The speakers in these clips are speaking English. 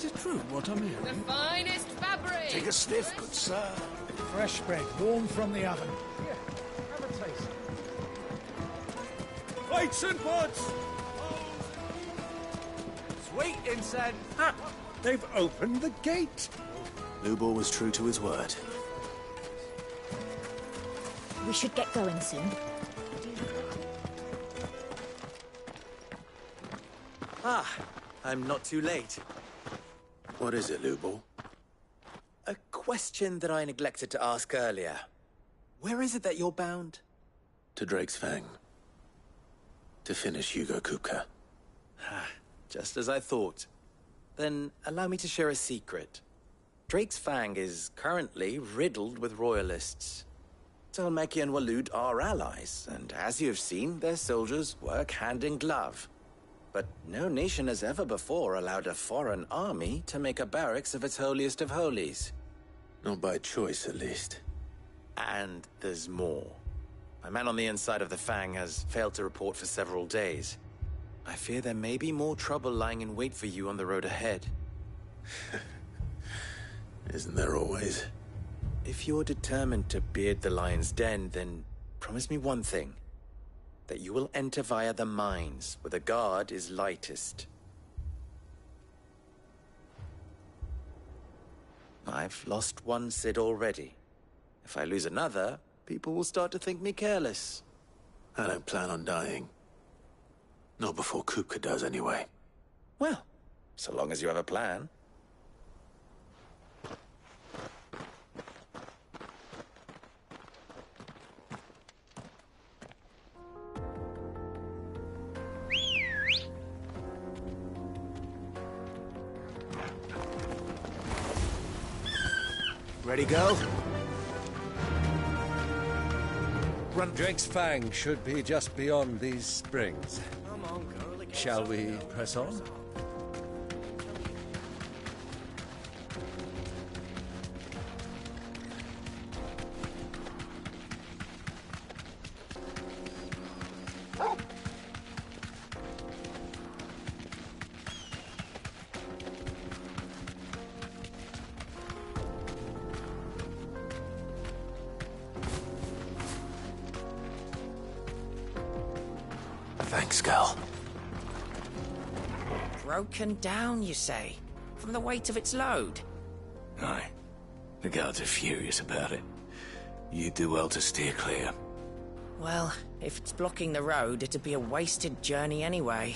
Is it true what I'm hearing? The finest fabric! Take a sniff, good sir. Fresh bread, warm from the oven. Here, have a taste. Plates and pots! Sweet incense! Ah, they've opened the gate. Lubor was true to his word. We should get going soon. Ah, I'm not too late. What is it, Lubor? A question that I neglected to ask earlier. Where is it that you're bound? To Drake's Fang. To finish Hugo Kupka. Just as I thought. Then allow me to share a secret. Drake's Fang is currently riddled with royalists. Talmeki and Walud are allies, and as you have seen, their soldiers work hand in glove. But no nation has ever before allowed a foreign army to make a barracks of its holiest of holies. Not by choice, at least. And there's more. My man on the inside of the Fang has failed to report for several days. I fear there may be more trouble lying in wait for you on the road ahead. Isn't there always? If you're determined to beard the lion's den, then promise me one thing. That you will enter via the mines, where the guard is lightest. I've lost one Cid already. If I lose another, people will start to think me careless. I don't plan on dying. Not before Kupka does, anyway. Well, so long as you have a plan. Ready, go? Drake's Fang should be just beyond these springs. Come on, girl. Shall we press on? Thanks, girl. Broken down, you say? From the weight of its load? Aye. The guards are furious about it. You do well to steer clear. Well, if it's blocking the road, it'd be a wasted journey anyway.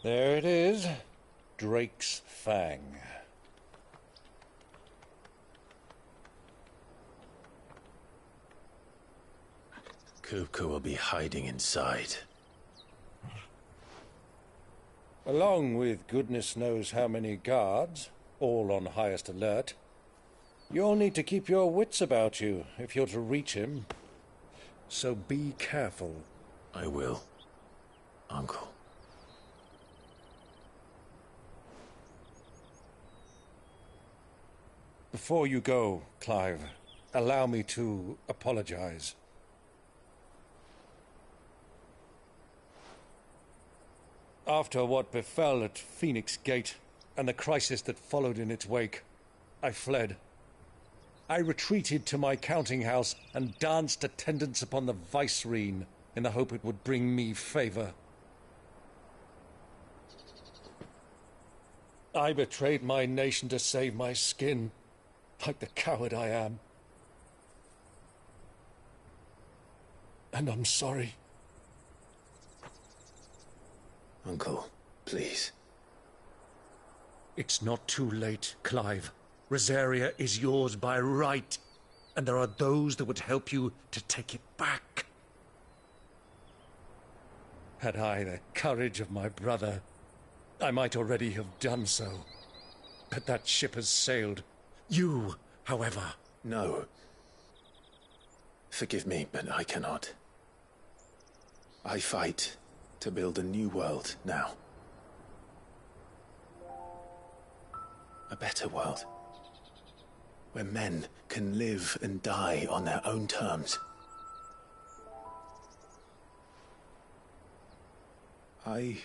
There it is. Drake's Fang. Kupka will be hiding inside. Along with goodness knows how many guards, all on highest alert. You'll need to keep your wits about you if you're to reach him. So be careful. I will, Uncle. Before you go, Clive, allow me to apologize. After what befell at Phoenix Gate and the crisis that followed in its wake, I fled. I retreated to my counting house and danced attendance upon the vicereine in the hope it would bring me favor. I betrayed my nation to save my skin, like the coward I am. And I'm sorry. Uncle, please. It's not too late, Clive. Rosaria is yours by right, and there are those that would help you to take it back. Had I the courage of my brother, I might already have done so. But that ship has sailed. You, however... No. Forgive me, but I cannot. I fight to build a new world now. A better world. Where men can live and die on their own terms. I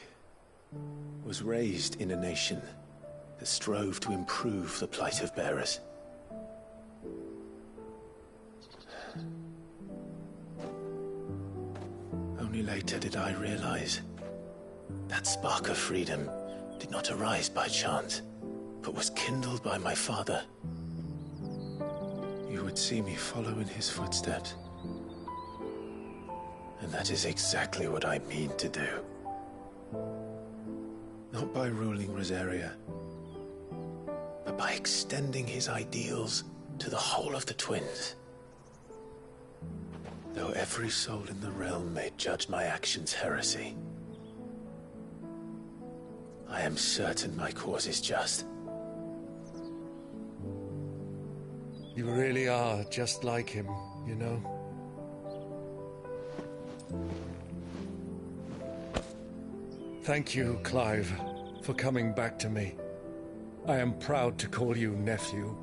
was raised in a nation that strove to improve the plight of bearers. Only later did I realize that spark of freedom did not arise by chance, but was kindled by my father. You would see me follow in his footsteps. And that is exactly what I mean to do. Not by ruling Rosaria, but by extending his ideals to the whole of the twins. Though every soul in the realm may judge my actions heresy, I am certain my cause is just. You really are just like him, you know? Thank you, Clive, for coming back to me. I am proud to call you nephew.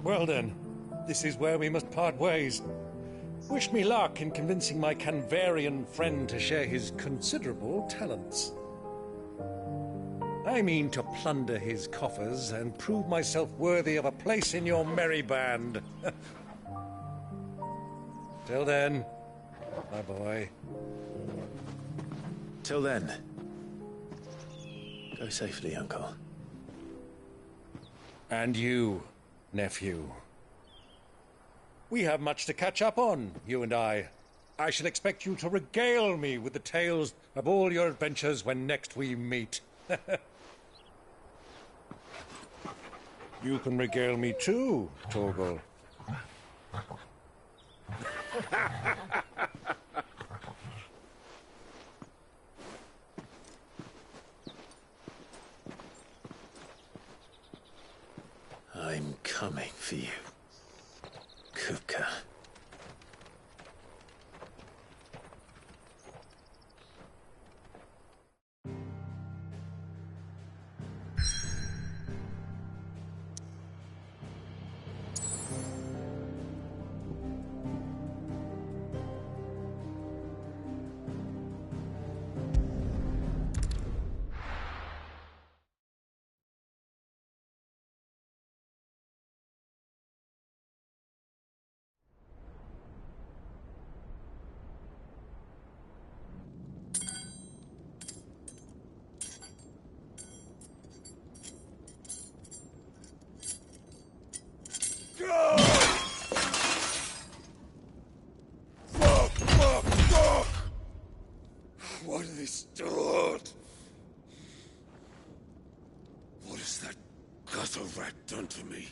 Well then, this is where we must part ways. Wish me luck in convincing my Canvarian friend to share his considerable talents. I mean to plunder his coffers and prove myself worthy of a place in your merry band. Till then, my boy. Till then, go safely, Uncle. And you, nephew. We have much to catch up on, you and I. I shall expect you to regale me with the tales of all your adventures when next we meet. You can regale me too, Torgal. I'm coming for you, Kuka. What have they stored? What has that gutter rat done to me?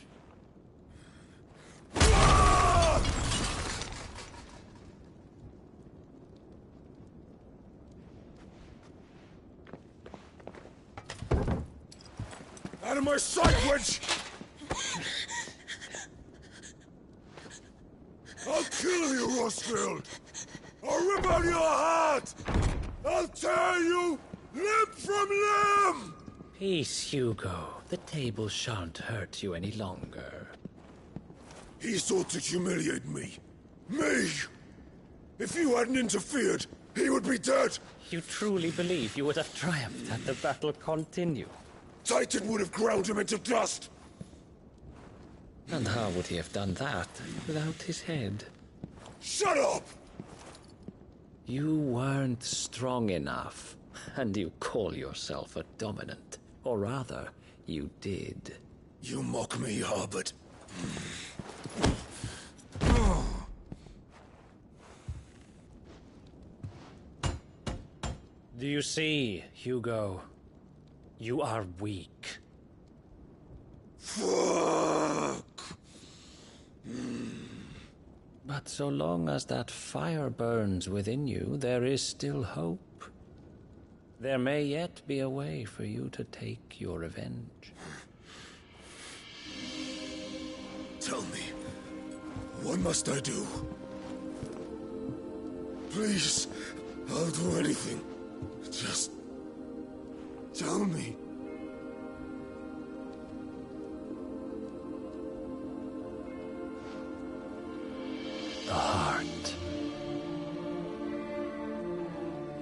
Out of my sight, witch! I'll kill you, Rosfield! I'll rip out your heart! I'll tear you limb from limb! Peace, Hugo. The table shan't hurt you any longer. He sought to humiliate me. Me! If you hadn't interfered, he would be dead! You truly believe you would have triumphed had the battle continued? Titan would have ground him into dust! And how would he have done that without his head? Shut up! You weren't strong enough, and you call yourself a dominant. Or rather, you did. You mock me, Harbert. Do you see, Hugo? You are weak. Fuck! But so long as that fire burns within you, there is still hope. There may yet be a way for you to take your revenge. Tell me, what must I do? Please, I'll do anything. Just tell me. The heart.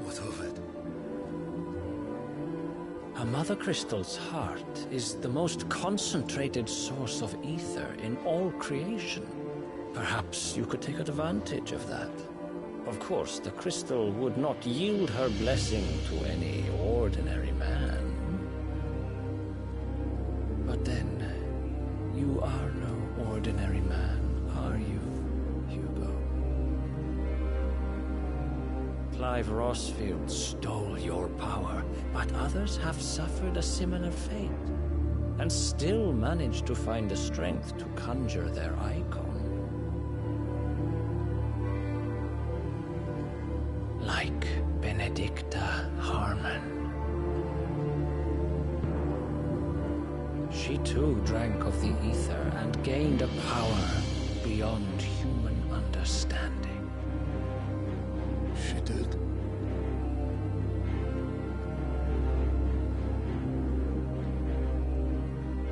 What of it? A Mother Crystal's heart is the most concentrated source of ether in all creation. Perhaps you could take advantage of that. Of course, the crystal would not yield her blessing to any ordinary man. But then, you are no ordinary man, are you, Hugo? Clive Rossfield stole your power, but others have suffered a similar fate, and still managed to find the strength to conjure their icon. Like Benedicta Harmon. She too drank of the ether and gained a power beyond human understanding. She did.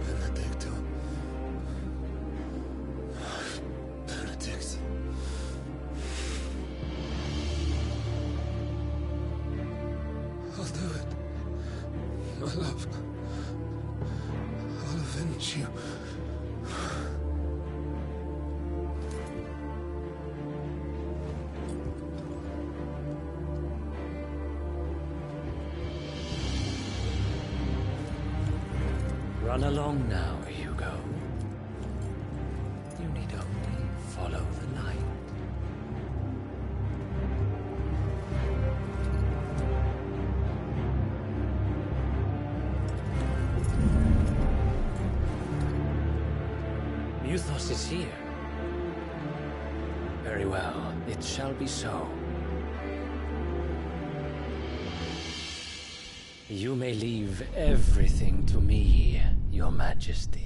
Benedicta. Benedict. I'll do it. My love. I'll avenge you. Run along now, Hugo. You need only follow the light. Muthos is here. Very well, it shall be so. You may leave everything to me, Your Majesty.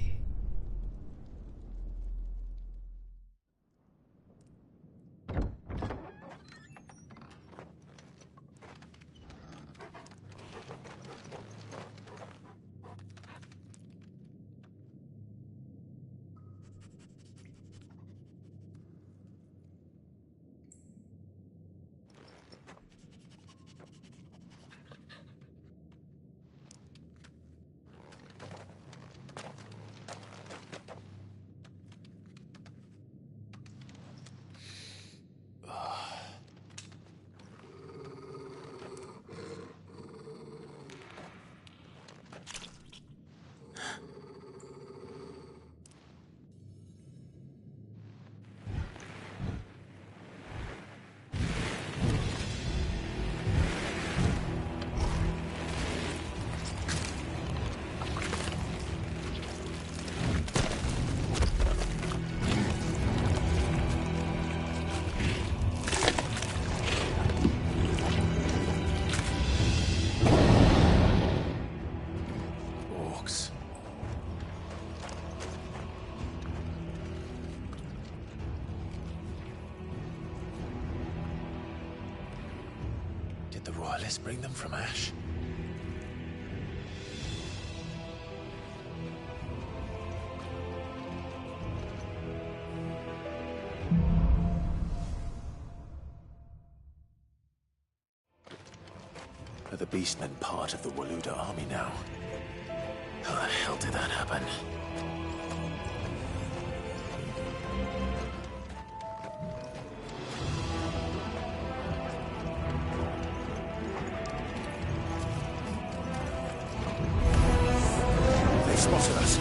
Did the Royalists bring them from Ash? Are the Beastmen part of the Waluda army now? How the hell did that happen? They spotted us.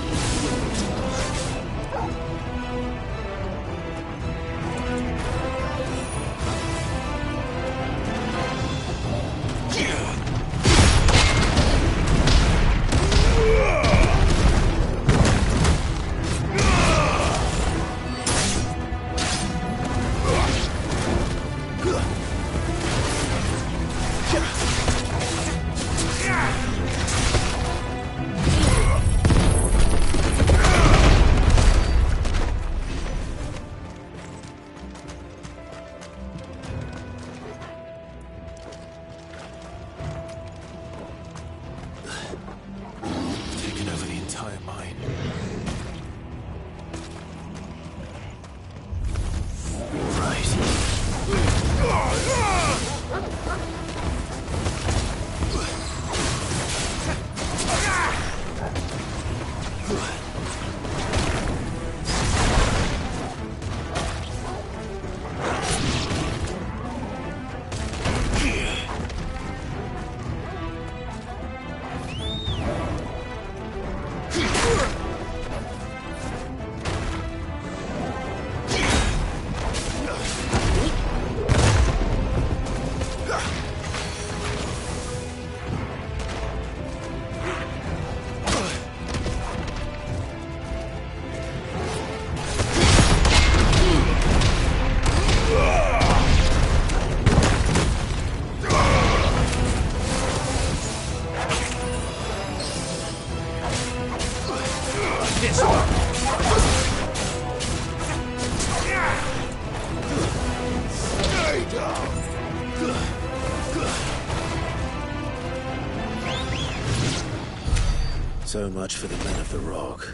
So much for the men of the Rock.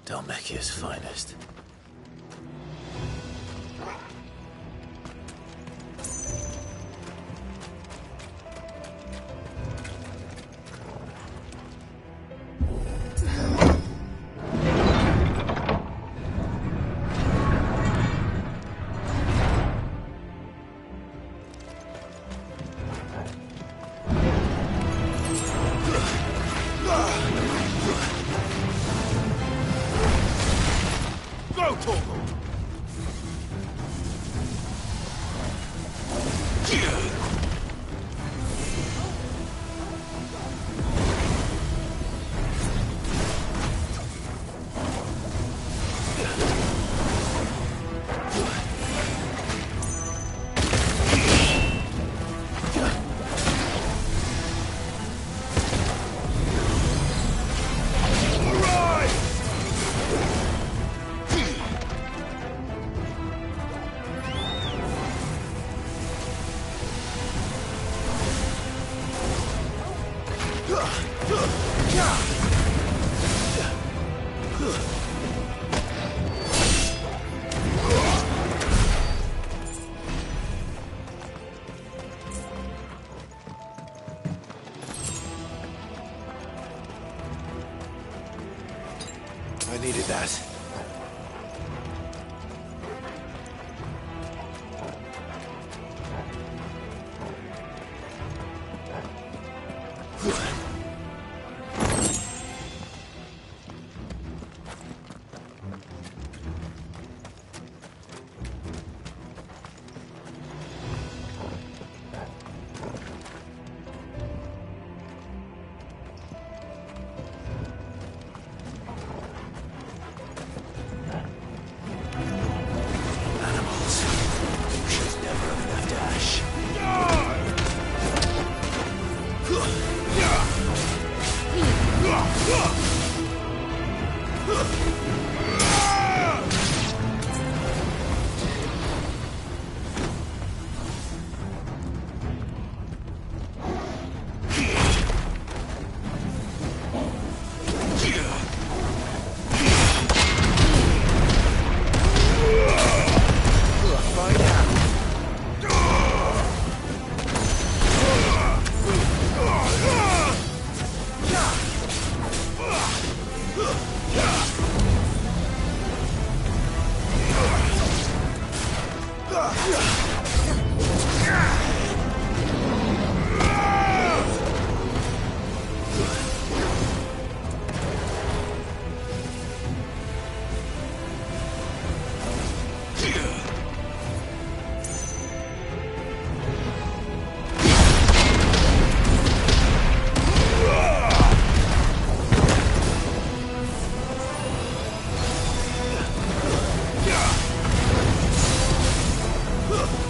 Dhalmekia's finest. I needed that. Ugh!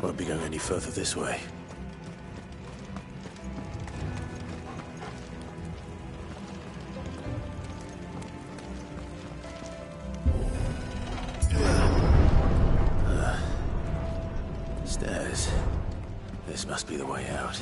Won't be going any further this way. Stairs. This must be the way out.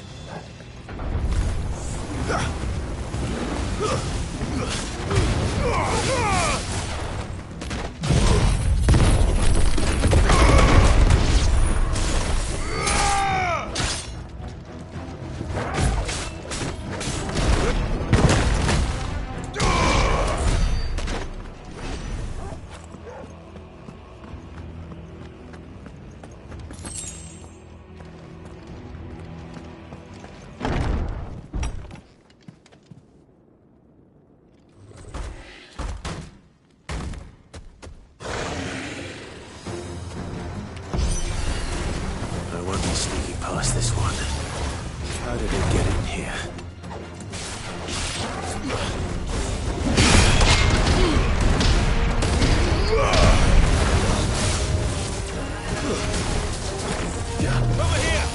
Past this one. How did it get in here? Over here!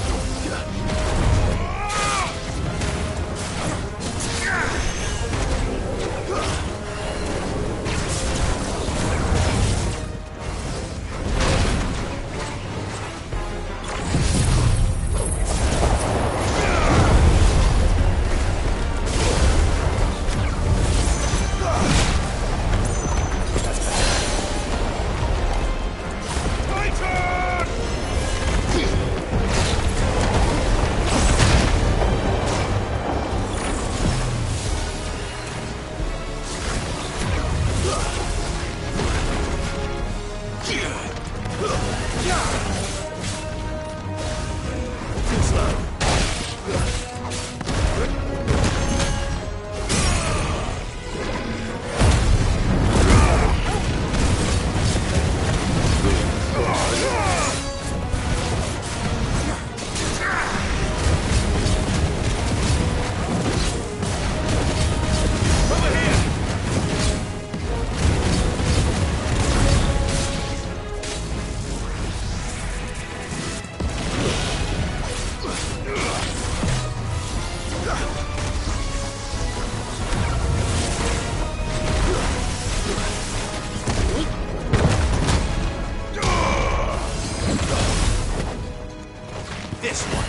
This one.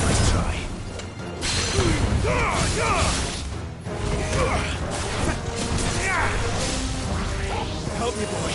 Let's try. Help me, boy.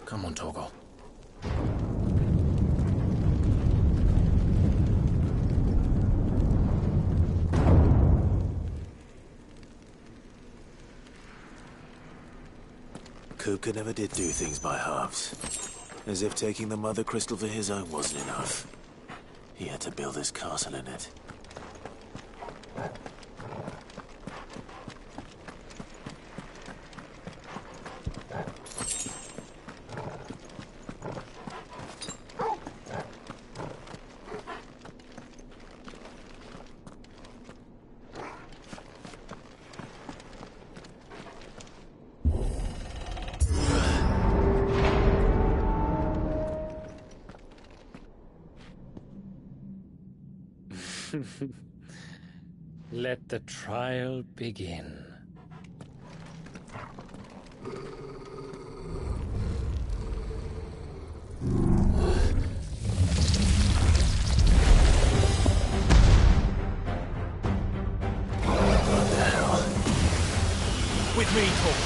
Come on, Torgal. Kupka never did do things by halves. As if taking the Mother Crystal for his own wasn't enough. He had to build his castle in it. Let the trial begin. What the hell? With me, Torgal.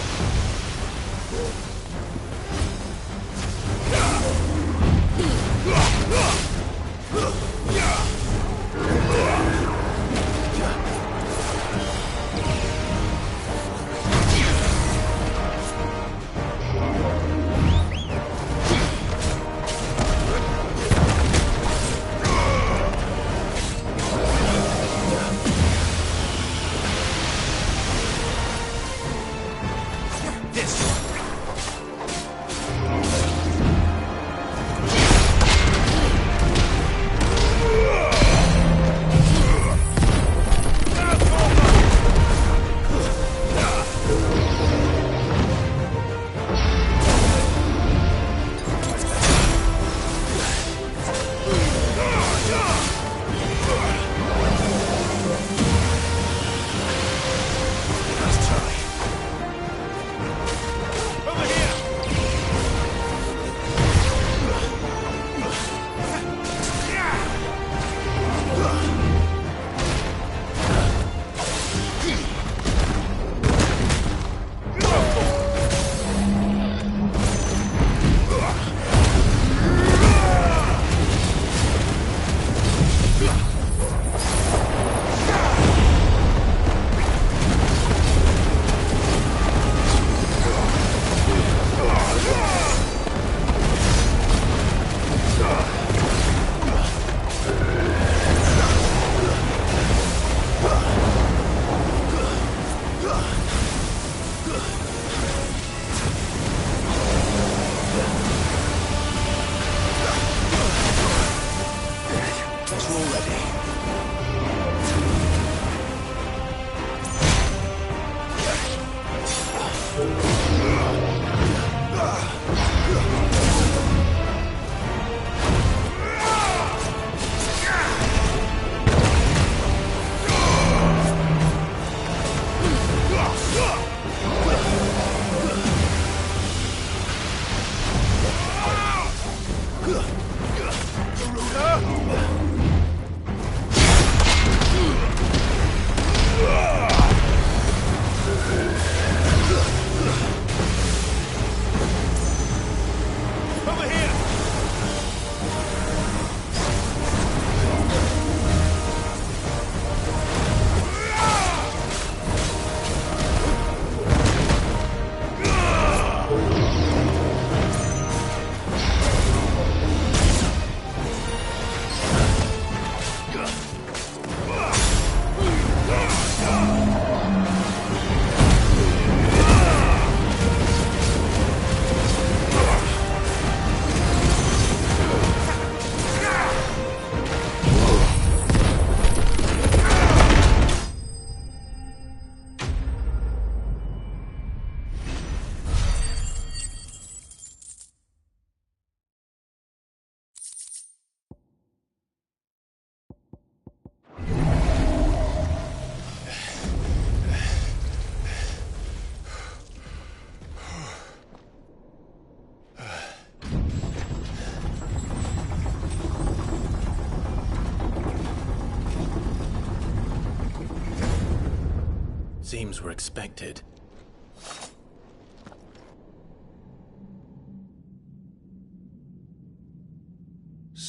Seems we're expected.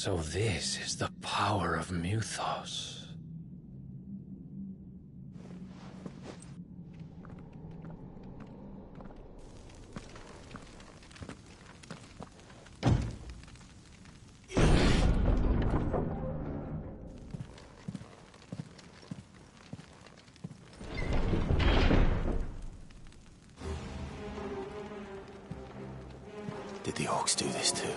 So this is the power of Mythos. Did the orcs do this too?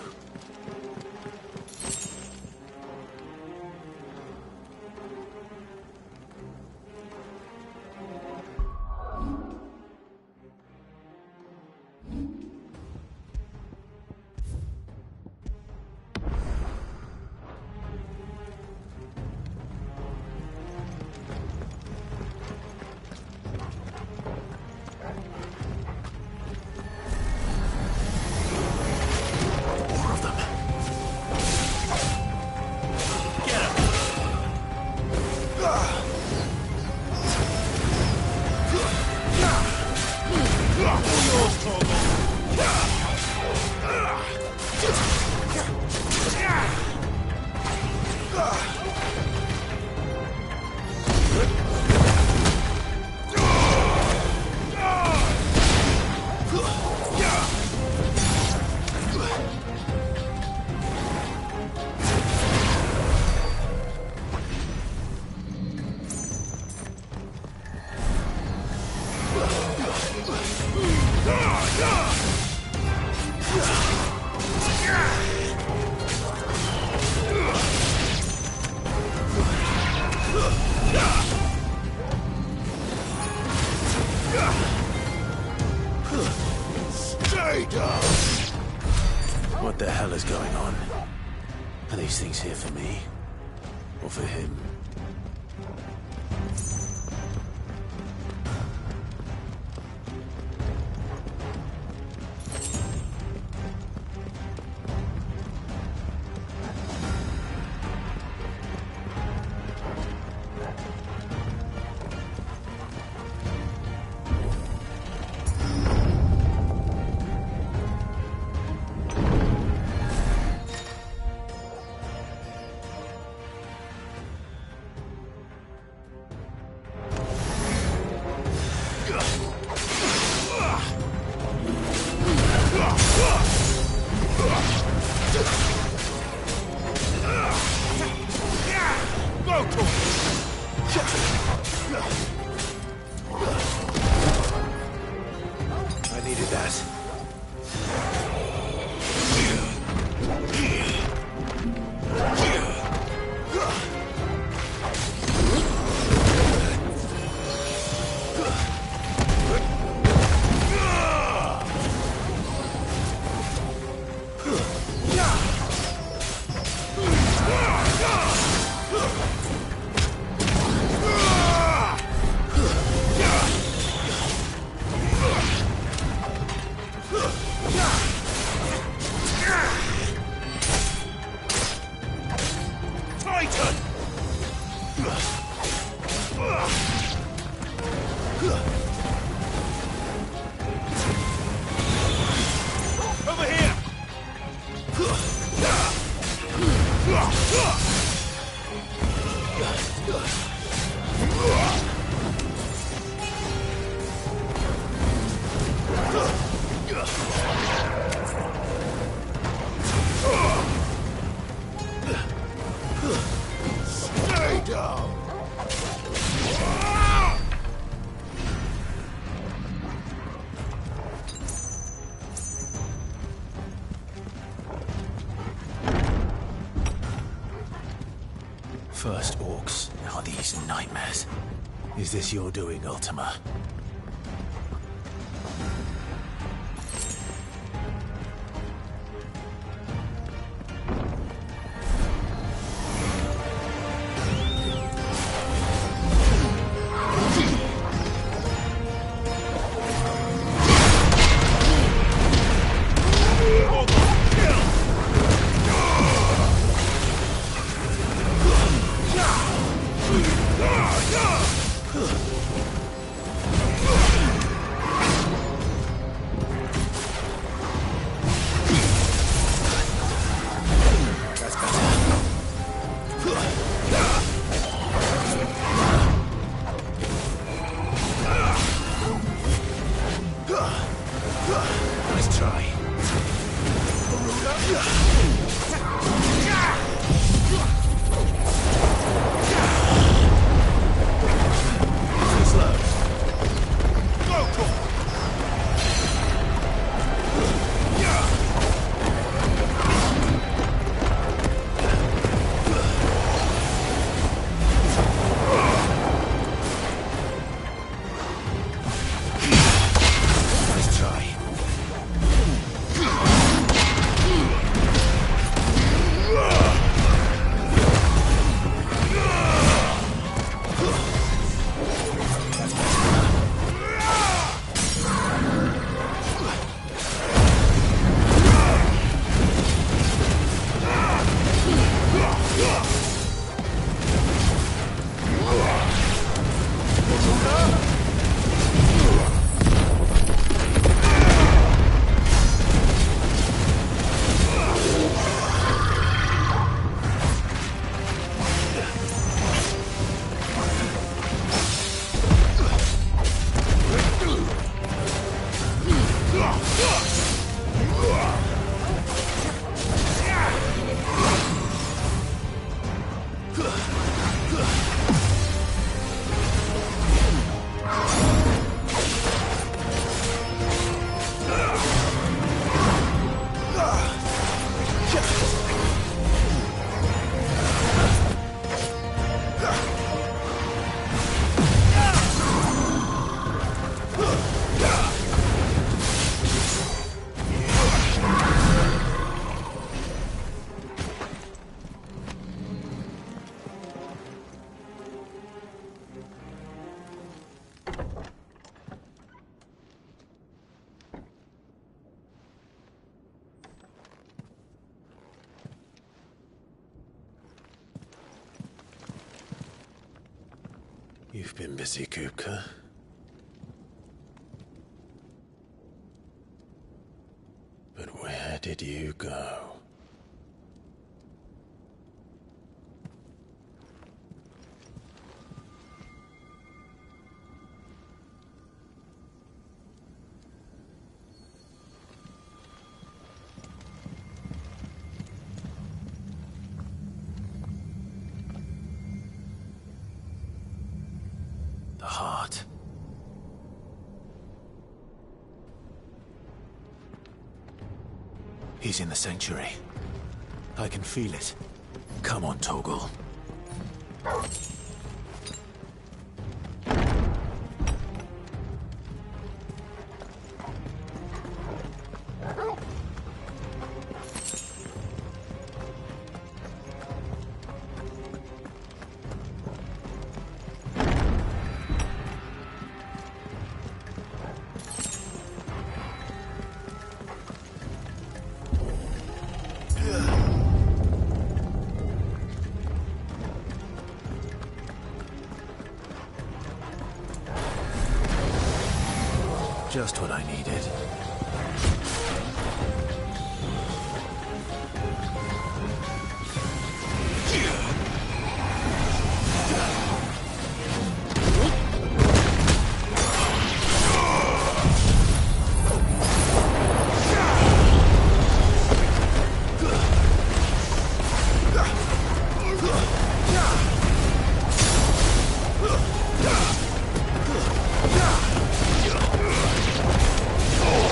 What the hell is going on? Are these things here for me? Or for him? I needed that. Stay down! First orcs, now these nightmares. Is this your doing, Ultima? You've been busy, Kupka. But where did you go? The heart. He's in the sanctuary. I can feel it. Come on, Toggle. Just what I needed. Oh!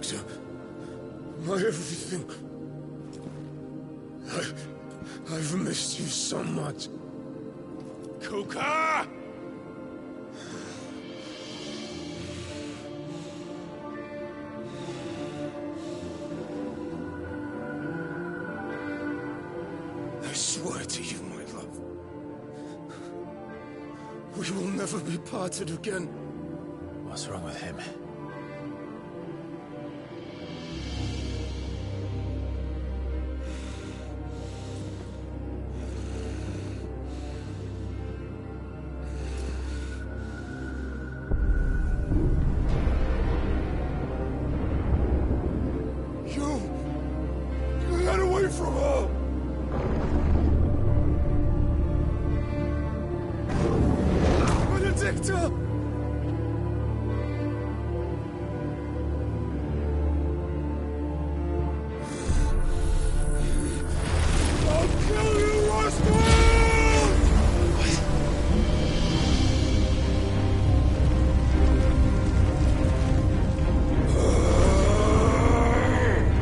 Victor. My everything. I've missed you so much. Kuka! I swear to you, my love. We will never be parted again. What's wrong with him? You got away from her! Benedicta! I'll kill you, Roswell!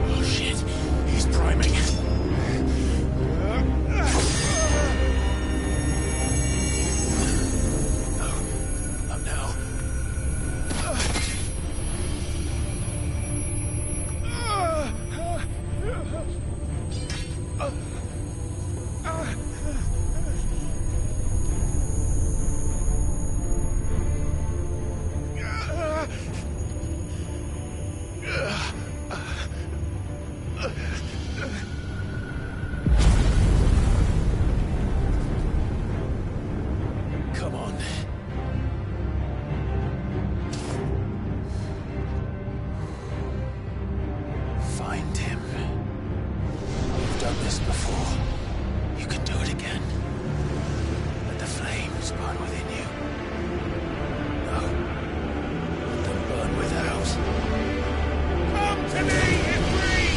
Oh shit, he's priming. Not now. Come on. Find him. You've done this before. You can do it again. Let the flames burn within you. No. Let them burn without. Come to me, Ifrit!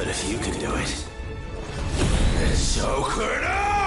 But if you can do it, then so could I!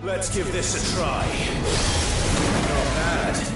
Let's give this a try. Not bad.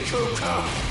Joker!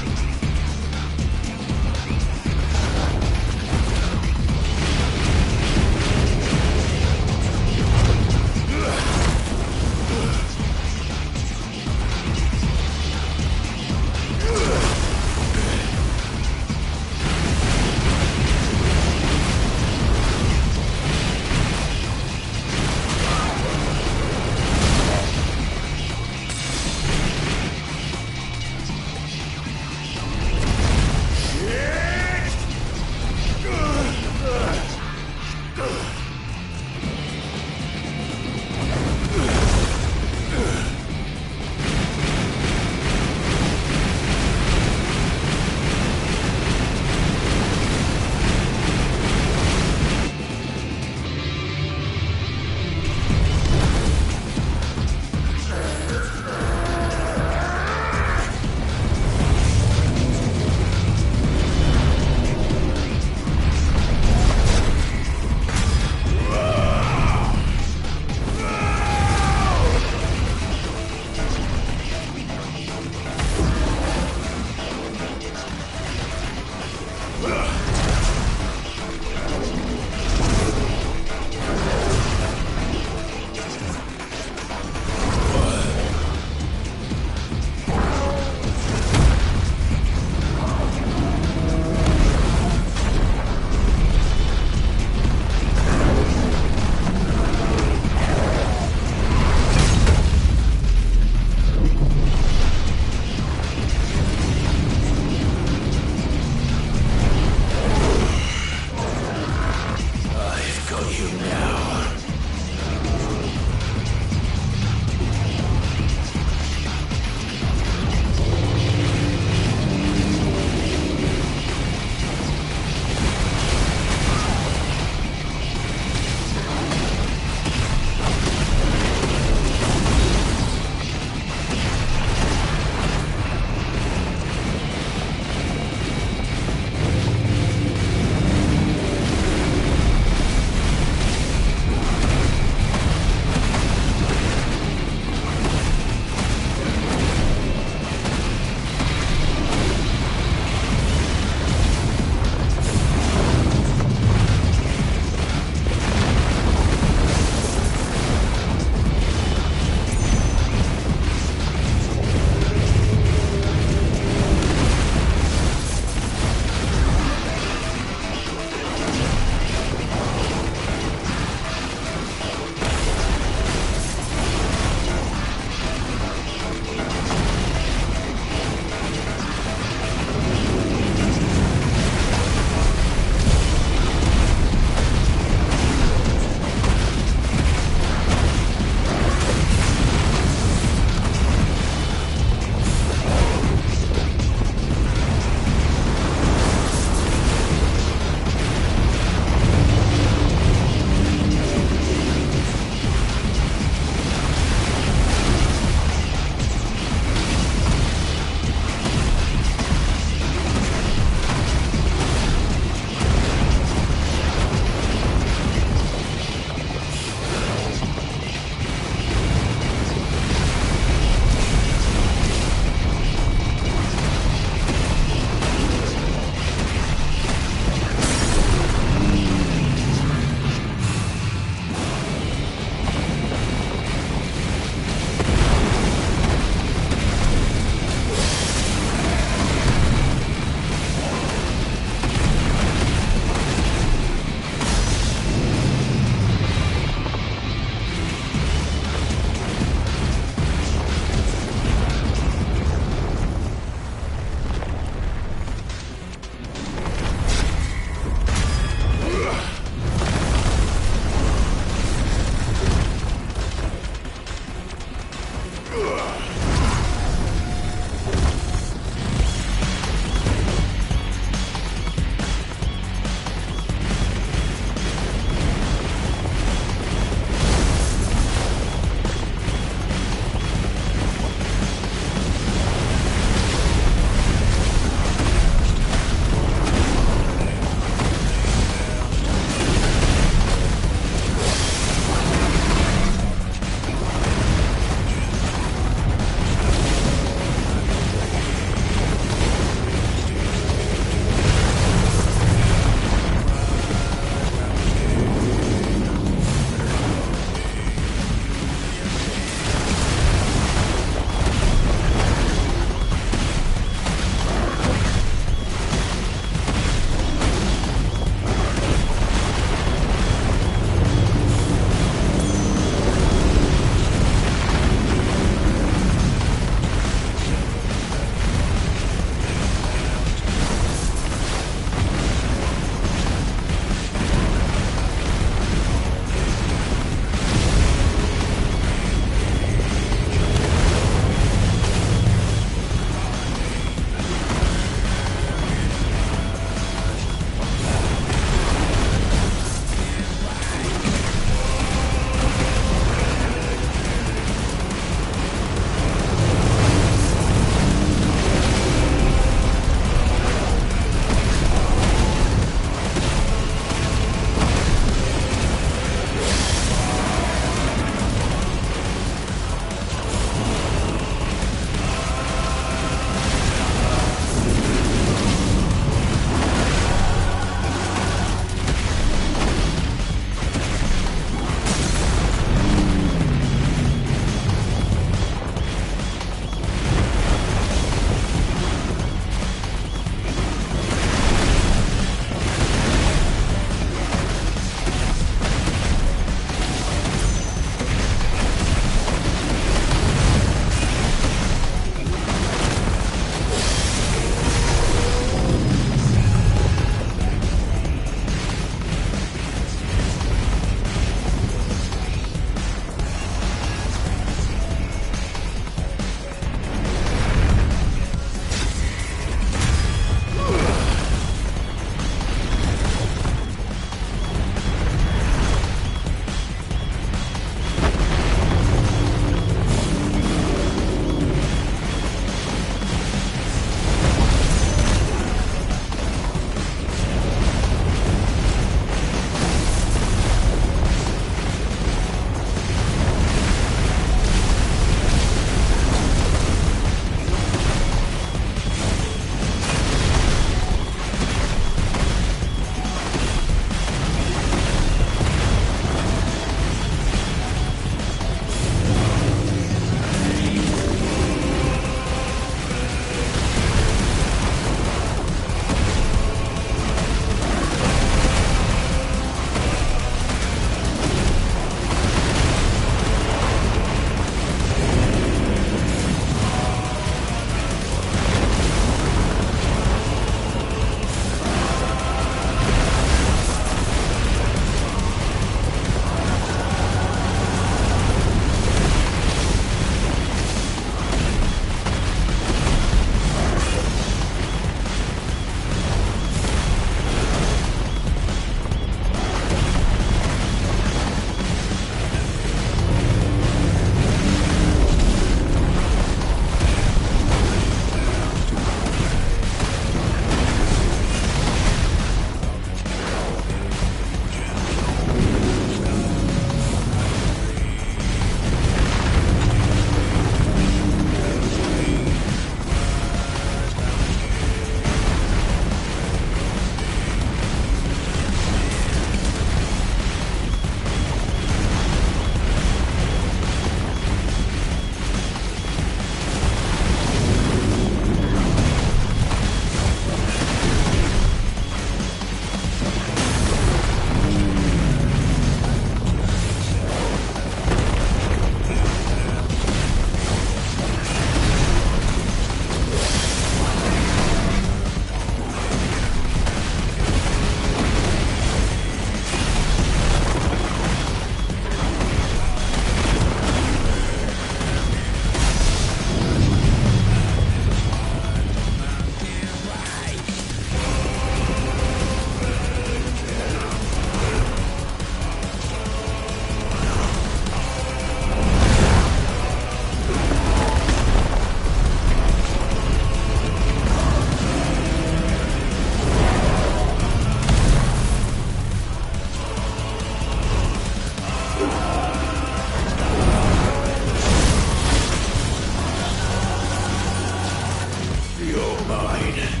You're mine.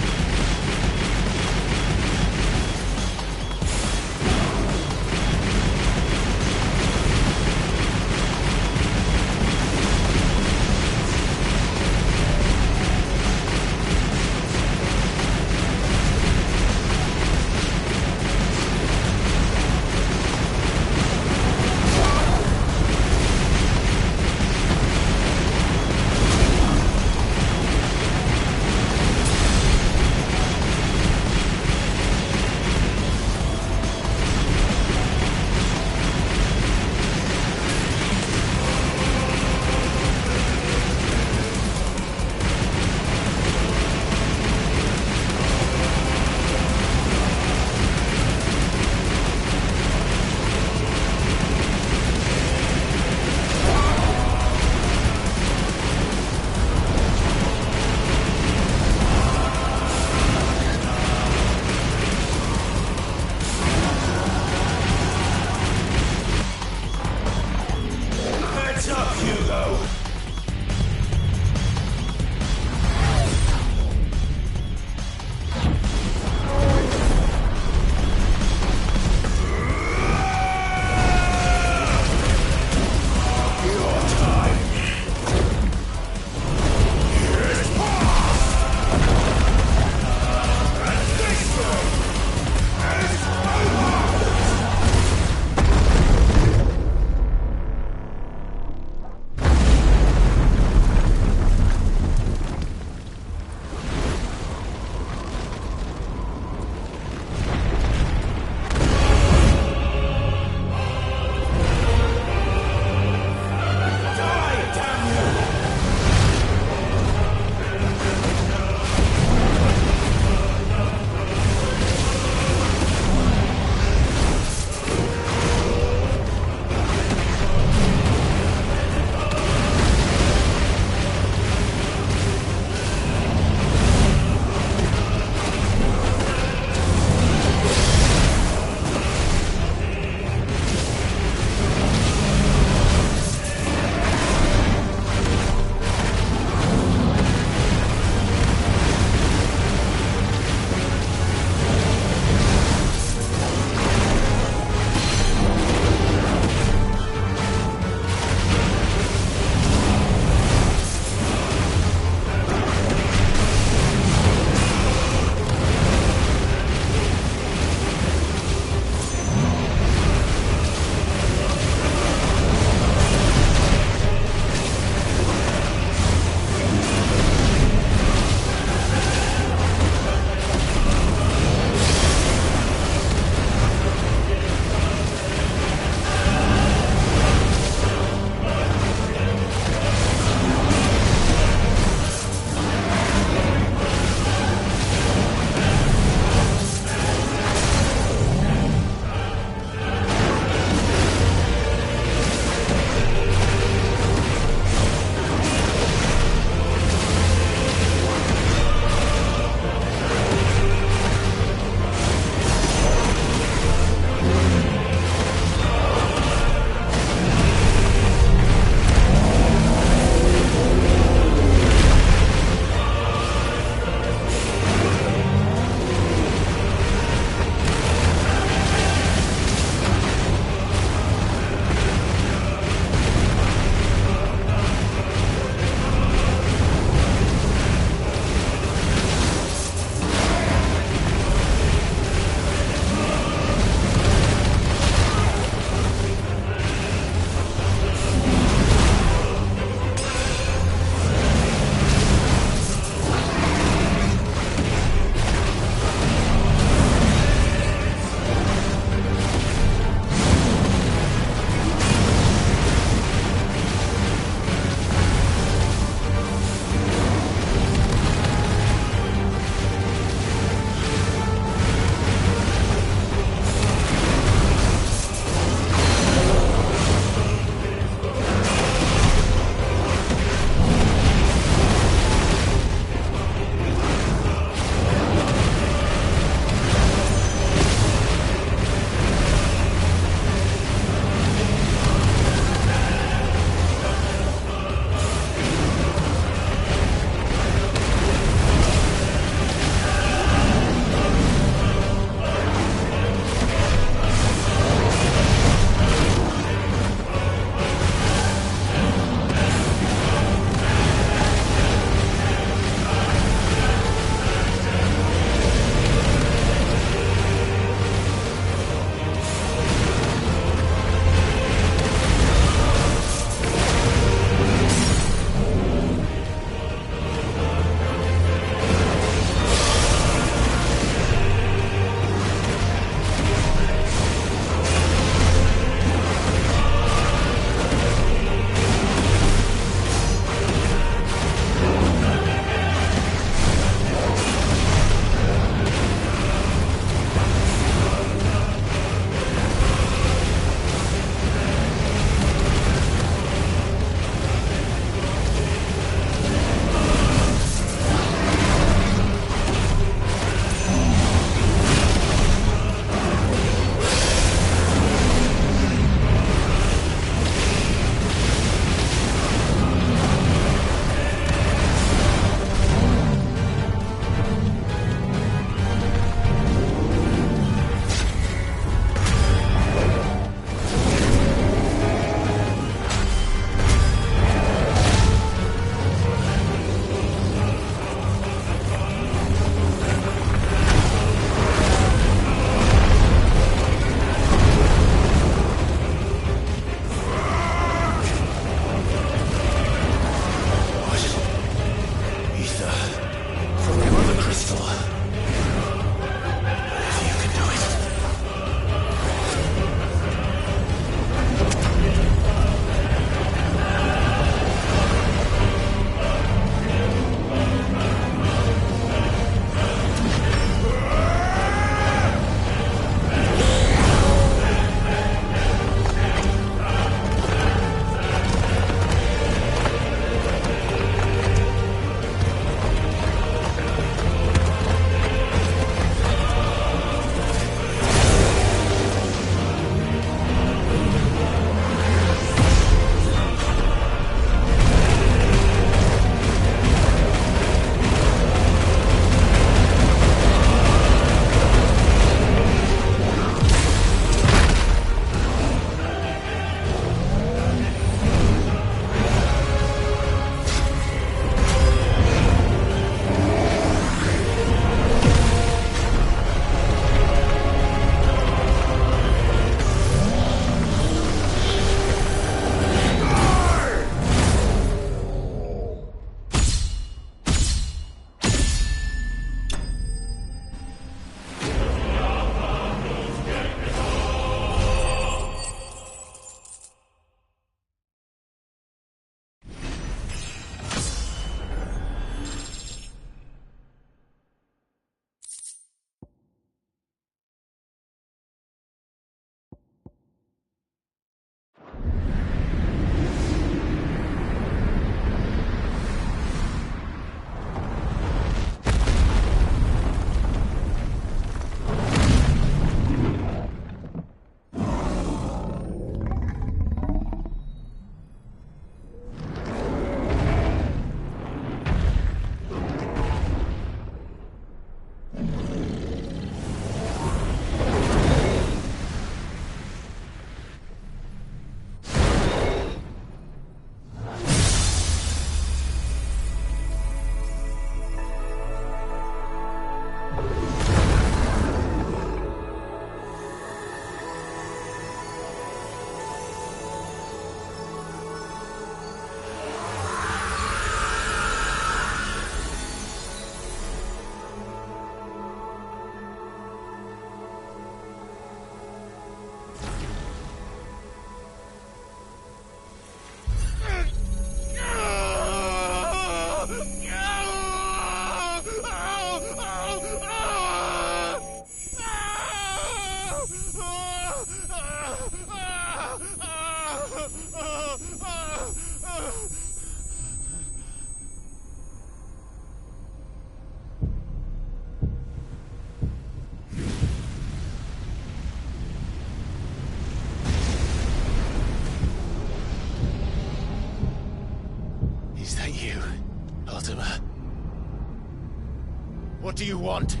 do you want?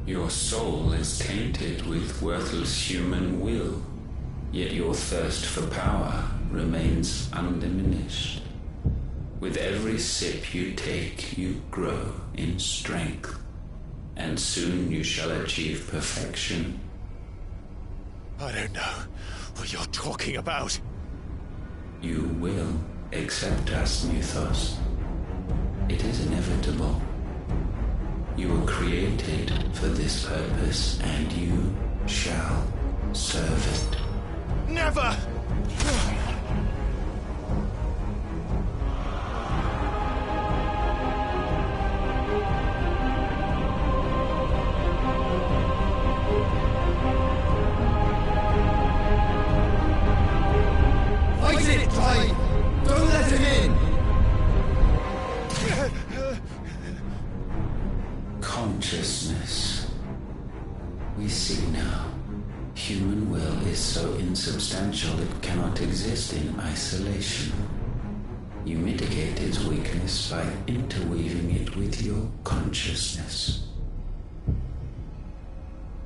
Your soul is tainted with worthless human will, yet your thirst for power remains undiminished. With every sip you take, you grow in strength, and soon you shall achieve perfection. I don't know what you're talking about. You will accept us, Mythos. It is inevitable. You were created for this purpose, and you shall serve it. Never! Fight it, Clive! Don't let him in! Consciousness. We see now. Human will is so insubstantial it cannot exist in isolation. You mitigate its weakness by interweaving it with your consciousness.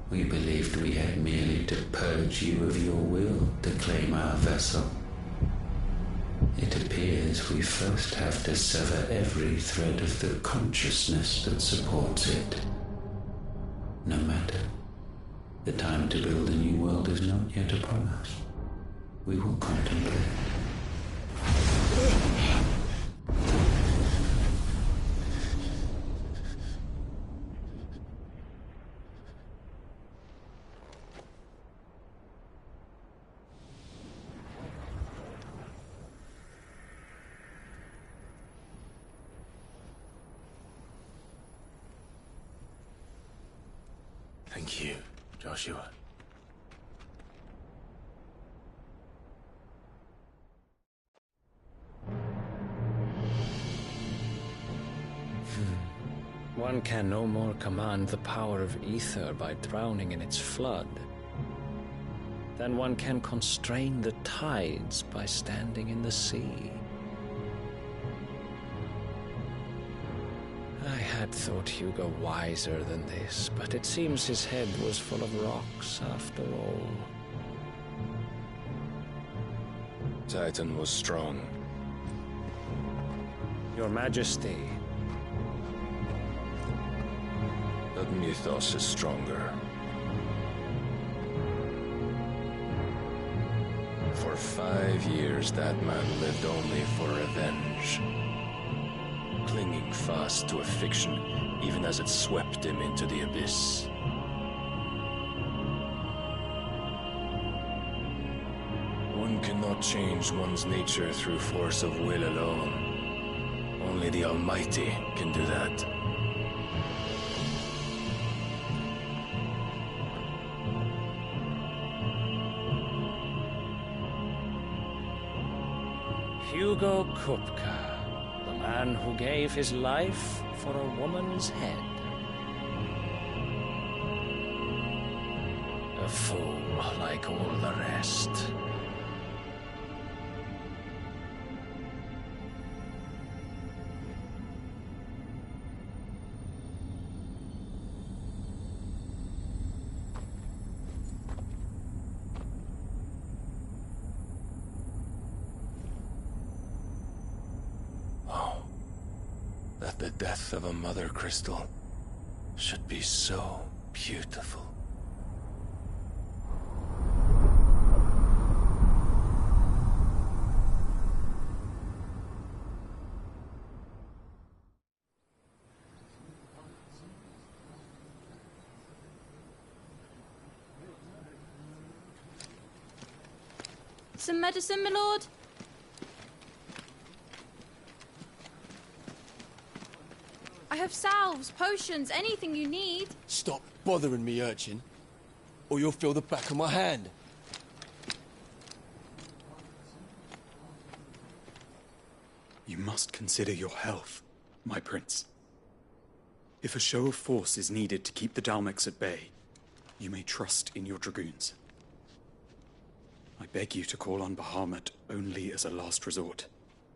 We believed we had merely to purge you of your will to claim our vessel. It appears we first have to sever every thread of the consciousness that supports it. No matter. The time to build a new world is not yet upon us. We will contemplate. Thank you, Joshua. One can no more command the power of ether by drowning in its flood than one can constrain the tides by standing in the sea. I had thought Hugo wiser than this, but it seems his head was full of rocks after all. Titan was strong. Your Majesty. But Mythos is stronger. For 5 years, that man lived only for revenge. Clinging fast to a fiction, even as it swept him into the abyss. One cannot change one's nature through force of will alone. Only the Almighty can do that. Hugo Kupka, the man who gave his life for a woman's head. A fool like all the rest. The death of a mother crystal should be so beautiful. Some medicine, my lord? I have salves, potions, anything you need. Stop bothering me, urchin, or you'll feel the back of my hand. You must consider your health, my prince. If a show of force is needed to keep the Dalmex at bay, you may trust in your dragoons. I beg you to call on Bahamut only as a last resort.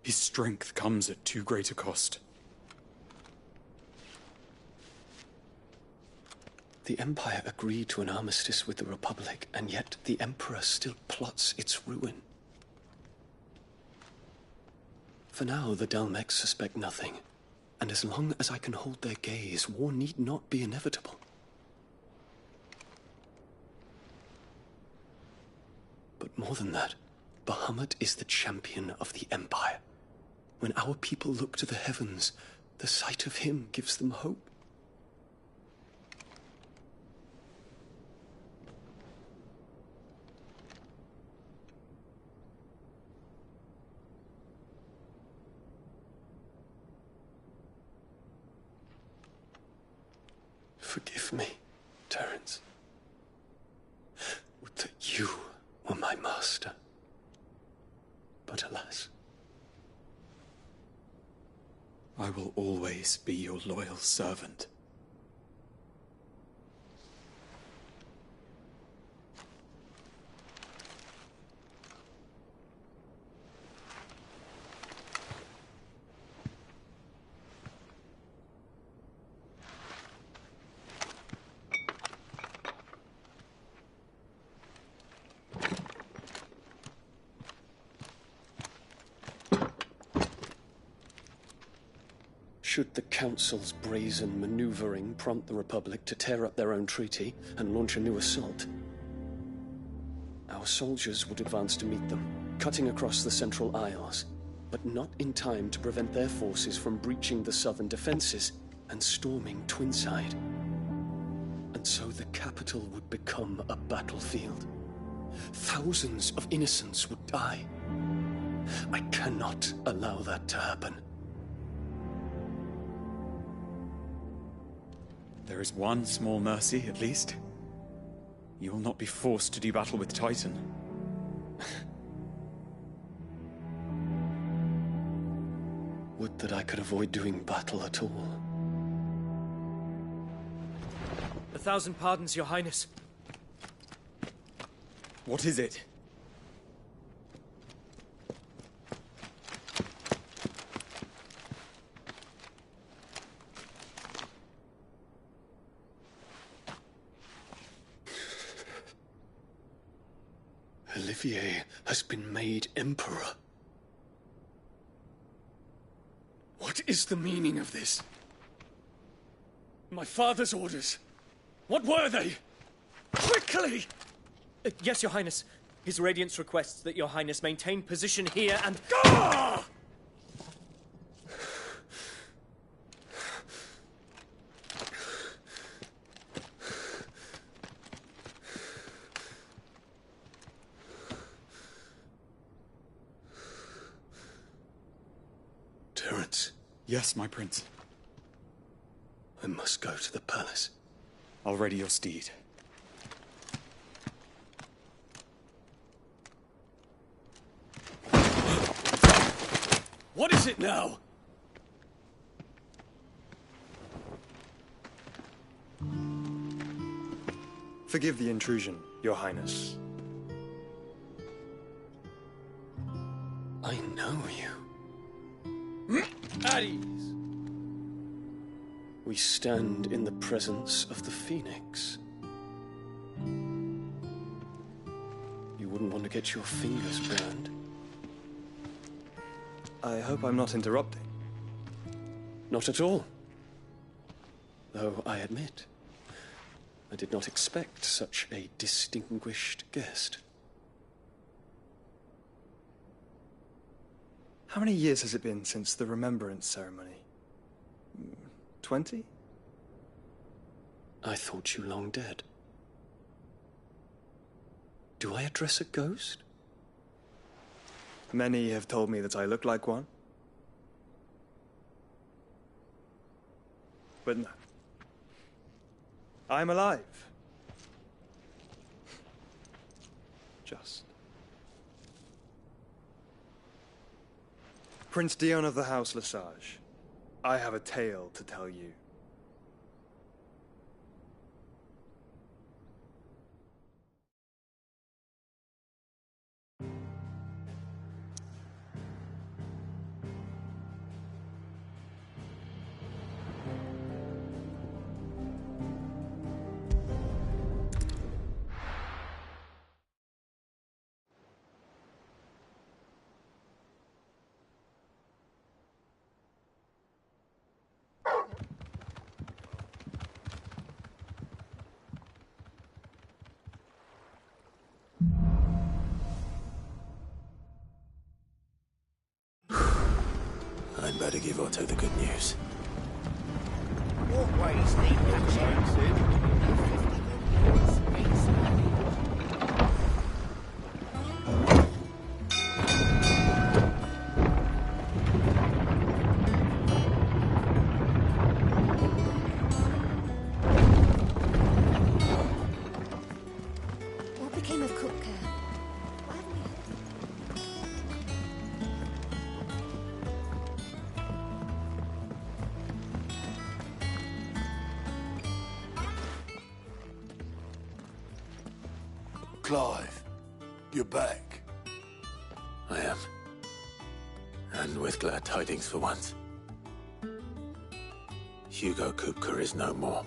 His strength comes at too great a cost. The Empire agreed to an armistice with the Republic, and yet the Emperor still plots its ruin. For now, the Dalmex suspect nothing, and as long as I can hold their gaze, war need not be inevitable. But more than that, Bahamut is the champion of the Empire. When our people look to the heavens, the sight of him gives them hope. Forgive me, Terence. Would that you were my master. But alas. I will always be your loyal servant. Should the Council's brazen maneuvering prompt the Republic to tear up their own treaty and launch a new assault, our soldiers would advance to meet them, cutting across the Central Isles, but not in time to prevent their forces from breaching the southern defenses and storming Twinside. And so the capital would become a battlefield. Thousands of innocents would die. I cannot allow that to happen. There is one small mercy, at least. You will not be forced to do battle with Titan. Would that I could avoid doing battle at all. 1,000 pardons, Your Highness. What is it? Olivier has been made Emperor. What is the meaning of this? My father's orders. What were they? Quickly! Yes, Your Highness. His Radiance requests that Your Highness maintain position here and... Ah! Terence. Yes, my prince. I must go to the palace. I'll ready your steed. What is it now? Forgive the intrusion, Your Highness. I know you. At ease. We stand in the presence of the Phoenix. You wouldn't want to get your fingers burned. I hope I'm not interrupting. Not at all. Though I admit, I did not expect such a distinguished guest. How many years has it been since the Remembrance ceremony? 20? I thought you long dead. Do I address a ghost? Many have told me that I look like one. But no. I'm alive. Just. Prince Dion of the House Lesage, I have a tale to tell you. give Otto the good news. Walkways need patching. What became of Cook Care? Why haven't we heard? Clive, you're back. I am. And with glad tidings for once. Hugo Kupka is no more.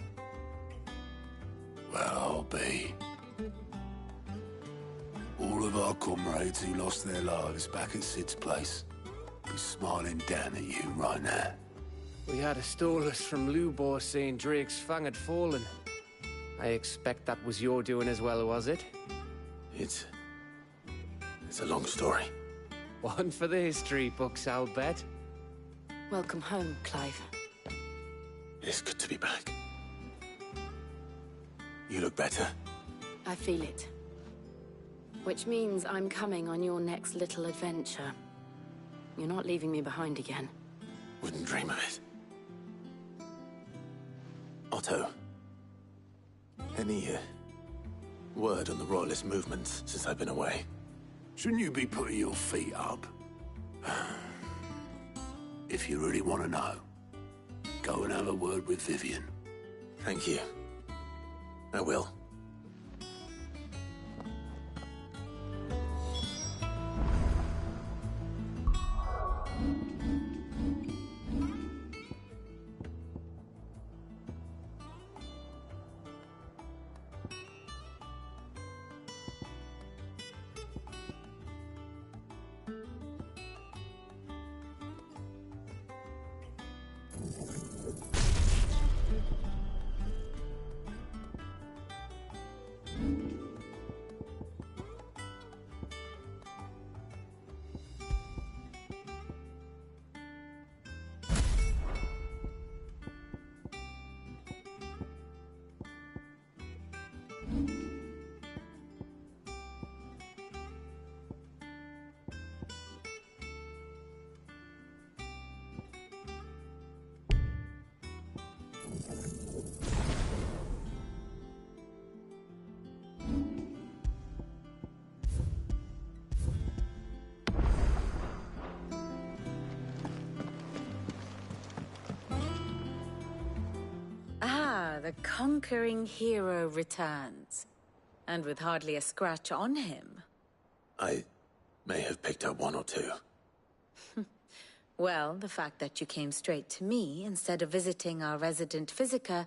Well, I'll be. All of our comrades who lost their lives back at Sid's place be smiling down at you right now. We had a stolus from Lubor saying Drake's fang had fallen. I expect that was your doing as well, was it? It's a long story. One for the history books, I'll bet. Welcome home, Clive. It's good to be back. You look better. I feel it. Which means I'm coming on your next little adventure. You're not leaving me behind again. Wouldn't dream of it. Otto. Any word on the Royalist movements since I've been away? Shouldn't you be putting your feet up? If you really want to know, go and have a word with Vivian. Thank you. I will. The conquering hero returns. And with hardly a scratch on him. I may have picked up one or two. Well, the fact that you came straight to me instead of visiting our resident physiker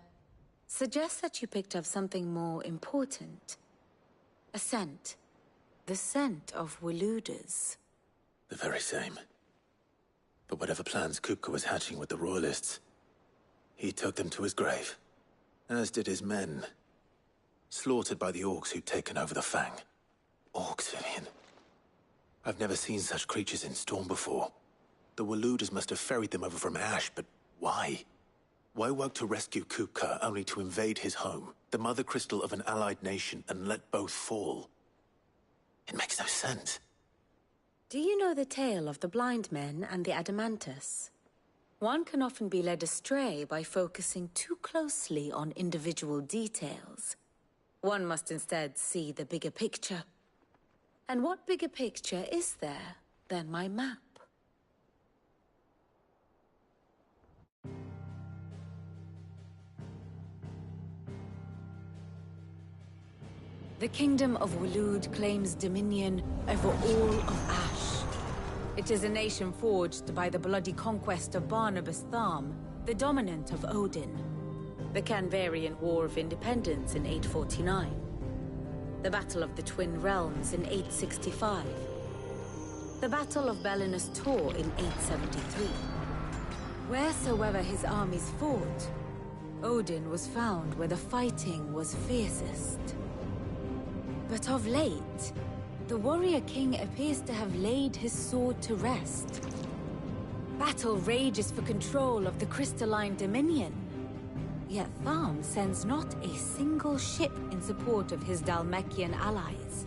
suggests that you picked up something more important. A scent. The scent of Waludas. The very same. But whatever plans Kupka was hatching with the Royalists, he took them to his grave. As did his men. Slaughtered by the orcs who'd taken over the Fang. Orcs, Vivian. I've never seen such creatures in Storm before. The Waludas must have ferried them over from Ash, but why? Why work to rescue Kupka only to invade his home, the mother crystal of an allied nation, and let both fall? It makes no sense. Do you know the tale of the blind men and the Adamantus? One can often be led astray by focusing too closely on individual details. One must instead see the bigger picture. And what bigger picture is there than my map? The Kingdom of Waloed claims dominion over all of Ash. It is a nation forged by the bloody conquest of Barnabas Tharm, the dominant of Odin. The Canvarian War of Independence in 849. The Battle of the Twin Realms in 865. The Battle of Belinus Tor in 873. Wheresoever his armies fought, Odin was found where the fighting was fiercest. But of late, the warrior king appears to have laid his sword to rest. Battle rages for control of the crystalline dominion. Yet Tharm sends not a single ship in support of his Dhalmekian allies.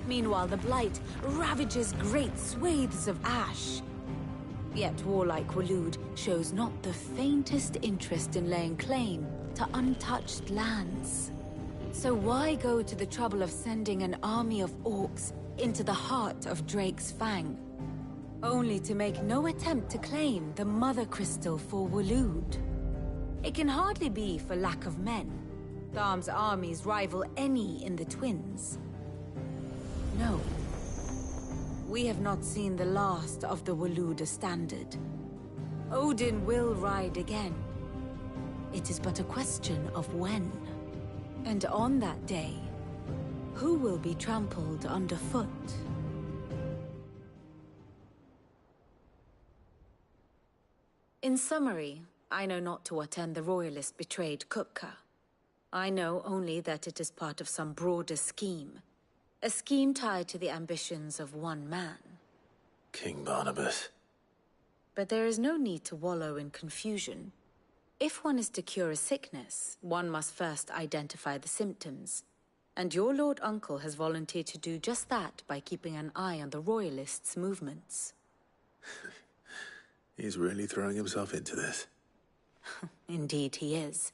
Meanwhile, the Blight ravages great swathes of ash. Yet warlike Waloed shows not the faintest interest in laying claim to untouched lands. So why go to the trouble of sending an army of orcs into the heart of Drake's Fang, only to make no attempt to claim the Mother Crystal for Waloed? It can hardly be for lack of men. Tharm's armies rival any in the Twins. No. We have not seen the last of the Waloed standard. Odin will ride again. It is but a question of when. And on that day, who will be trampled underfoot? In summary, I know not to what end the Royalist betrayed Kupka. I know only that it is part of some broader scheme. A scheme tied to the ambitions of one man. King Barnabas. But there is no need to wallow in confusion. If one is to cure a sickness, one must first identify the symptoms. And your Lord Uncle has volunteered to do just that by keeping an eye on the Royalists' movements. He's really throwing himself into this. Indeed he is.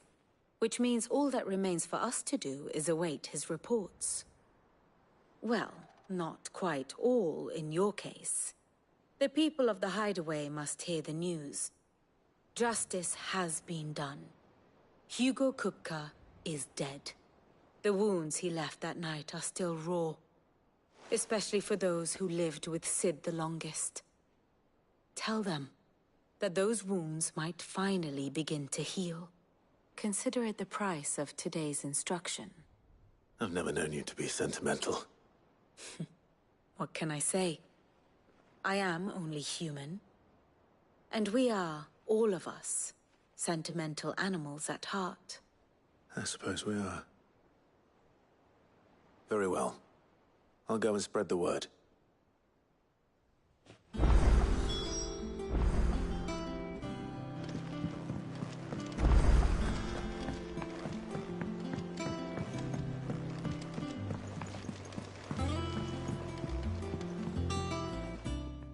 Which means all that remains for us to do is await his reports. Well, not quite all in your case. The people of the Hideaway must hear the news. Justice has been done. Hugo Kupka is dead. The wounds he left that night are still raw. Especially for those who lived with Sid the longest. Tell them that those wounds might finally begin to heal. Consider it the price of today's instruction. I've never known you to be sentimental. What can I say? I am only human. And we are, all of us, sentimental animals at heart. I suppose we are. Very well. I'll go and spread the word.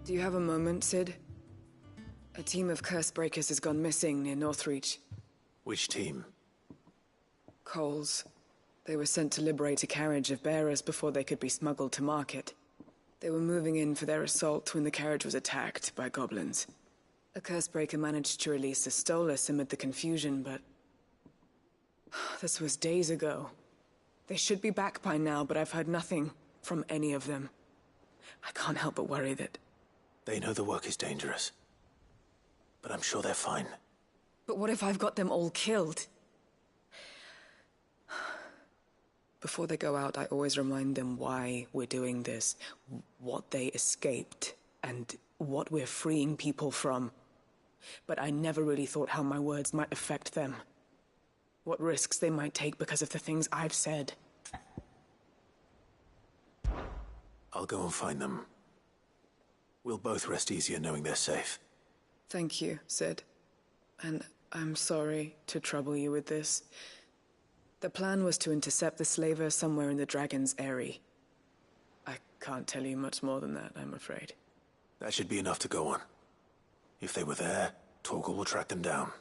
Do you have a moment, Sid? A team of Cursebreakers has gone missing near Northreach. Which team? Coles. They were sent to liberate a carriage of bearers before they could be smuggled to market. They were moving in for their assault when the carriage was attacked by goblins. A Cursebreaker managed to release a Stolas amid the confusion, but... this was days ago. They should be back by now, but I've heard nothing from any of them. I can't help but worry that... They know the work is dangerous. But I'm sure they're fine. But what if I've got them all killed? Before they go out, I always remind them why we're doing this, what they escaped, and what we're freeing people from. But I never really thought how my words might affect them. What risks they might take because of the things I've said. I'll go and find them. We'll both rest easier knowing they're safe. Thank you, Sid. And I'm sorry to trouble you with this. The plan was to intercept the slaver somewhere in the Dragon's Eyrie. I can't tell you much more than that, I'm afraid. That should be enough to go on. If they were there, Torgal will track them down.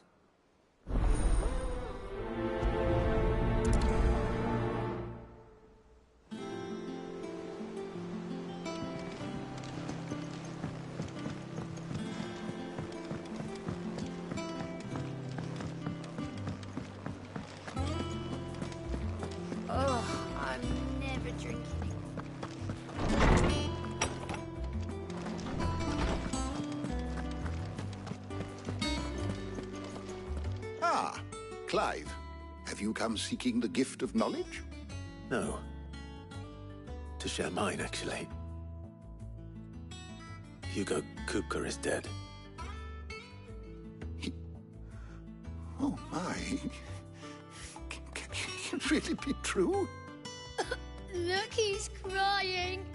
Clive, have you come seeking the gift of knowledge? No. To share mine, actually. Hugo Kupka is dead. Oh my. Can it really be true? Look, he's crying.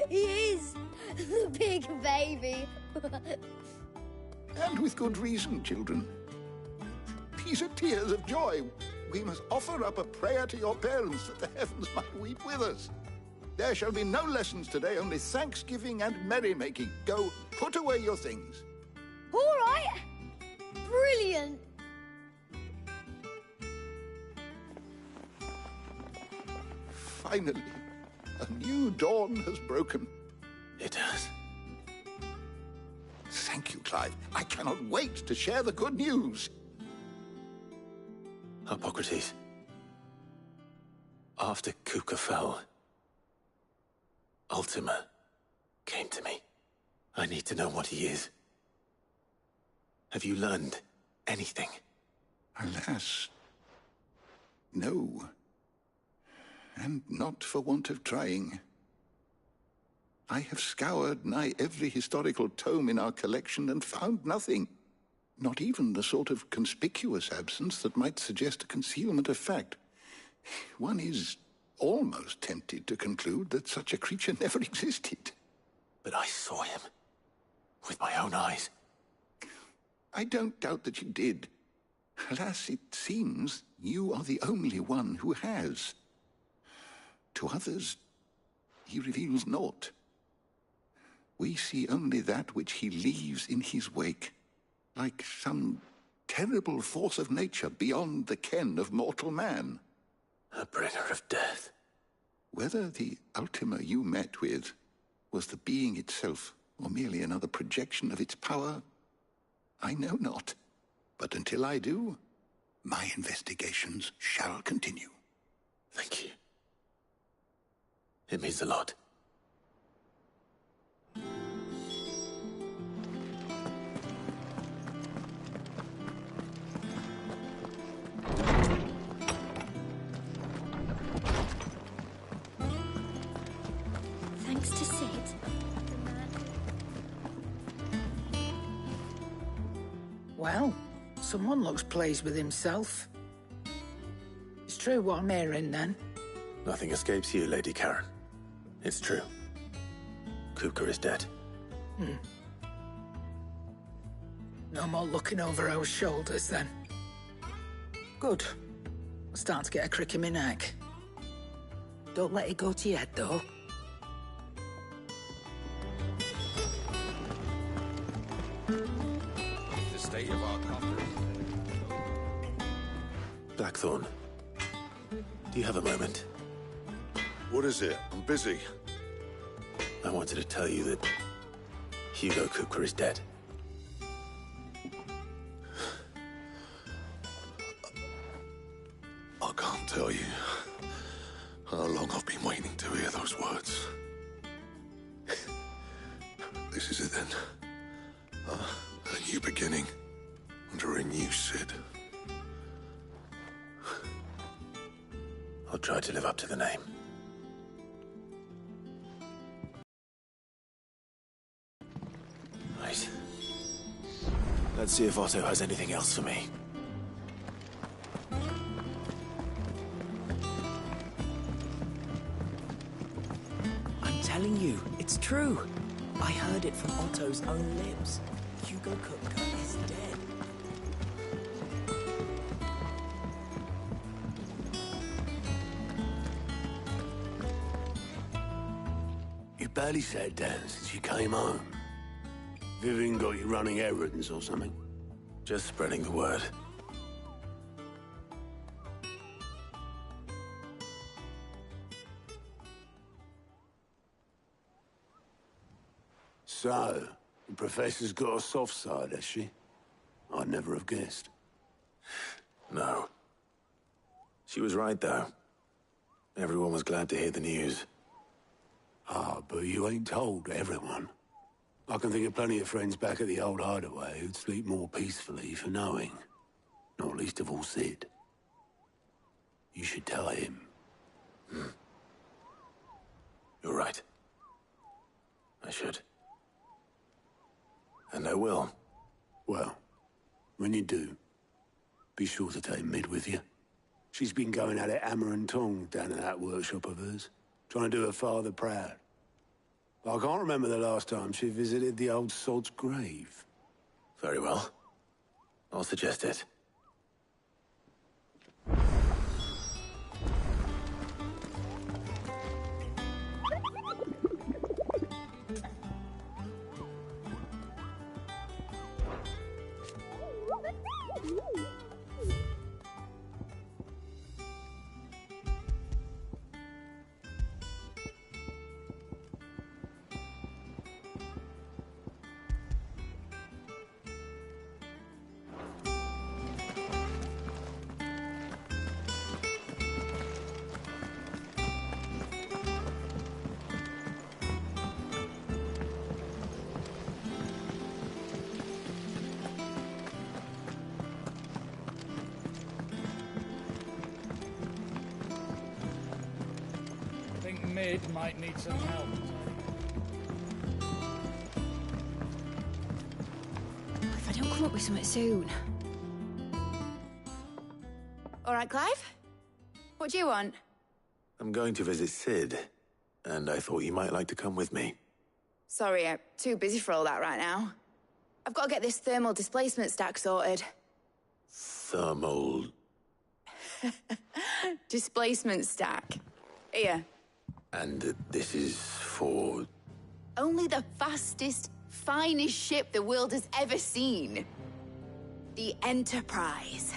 He is the big baby. And with good reason, children. These are tears of joy. We must offer up a prayer to your parents that the heavens might weep with us. There shall be no lessons today, only thanksgiving and merrymaking. Go, put away your things. All right. Brilliant. Finally, a new dawn has broken. It has. Thank you, Clive. I cannot wait to share the good news. Hippocrates. After Kuka fell, Ultima came to me. I need to know what he is. Have you learned anything? Alas, no. And not for want of trying. I have scoured nigh every historical tome in our collection and found nothing. Not even the sort of conspicuous absence that might suggest a concealment of fact. One is almost tempted to conclude that such a creature never existed. But I saw him. With my own eyes. I don't doubt that you did. Alas, it seems you are the only one who has. To others, he reveals naught. We see only that which he leaves in his wake, like some terrible force of nature beyond the ken of mortal man. A bringer of death. Whether the Ultima you met with was the being itself, or merely another projection of its power, I know not. But until I do, my investigations shall continue. Thank you. It means a lot. Thanks to Sid. Well, someone looks pleased with himself. It's true what I'm hearing, then. Nothing escapes you, Lady Karen. It's true. Kuka is dead. No more looking over our shoulders, then. Good. I'm starting to get a crick in my neck. Don't let it go to your head, though. The state of our coffers. Blackthorn, do you have a moment? What is it? I'm busy. I wanted to tell you that Hugo Kuka is dead. I can't tell you how long I've been waiting to hear those words. This is it then. A new beginning under a new Sid. I'll try to live up to the name. Right. Let's see if Otto has anything else for me. I'm telling you, it's true. I heard it from Otto's own lips. Hugo Kuka is dead. You barely sat down since you came home. Vivian got you running errands or something? Just spreading the word. So, the Professor's got a soft side, has she? I'd never have guessed. No. She was right, though. Everyone was glad to hear the news. Ah, but you ain't told everyone. I can think of plenty of friends back at the old hideaway who'd sleep more peacefully for knowing. Not least of all Sid. You should tell him. You're right. I should. And I will. Well, when you do, be sure to take Mid with you. She's been going at it hammer and tong down at that workshop of hers. trying to do her father proud. I can't remember the last time she visited the old salt's grave. Very well. I'll suggest it. Mid might need some help. If I don't come up with something soon. All right, Clive? What do you want? I'm going to visit Sid, and I thought you might like to come with me. Sorry, I'm too busy for all that right now. I've got to get this thermal displacement stack sorted. Thermal... Displacement stack. Here. And this is for... Only the fastest, finest ship the world has ever seen. The Enterprise.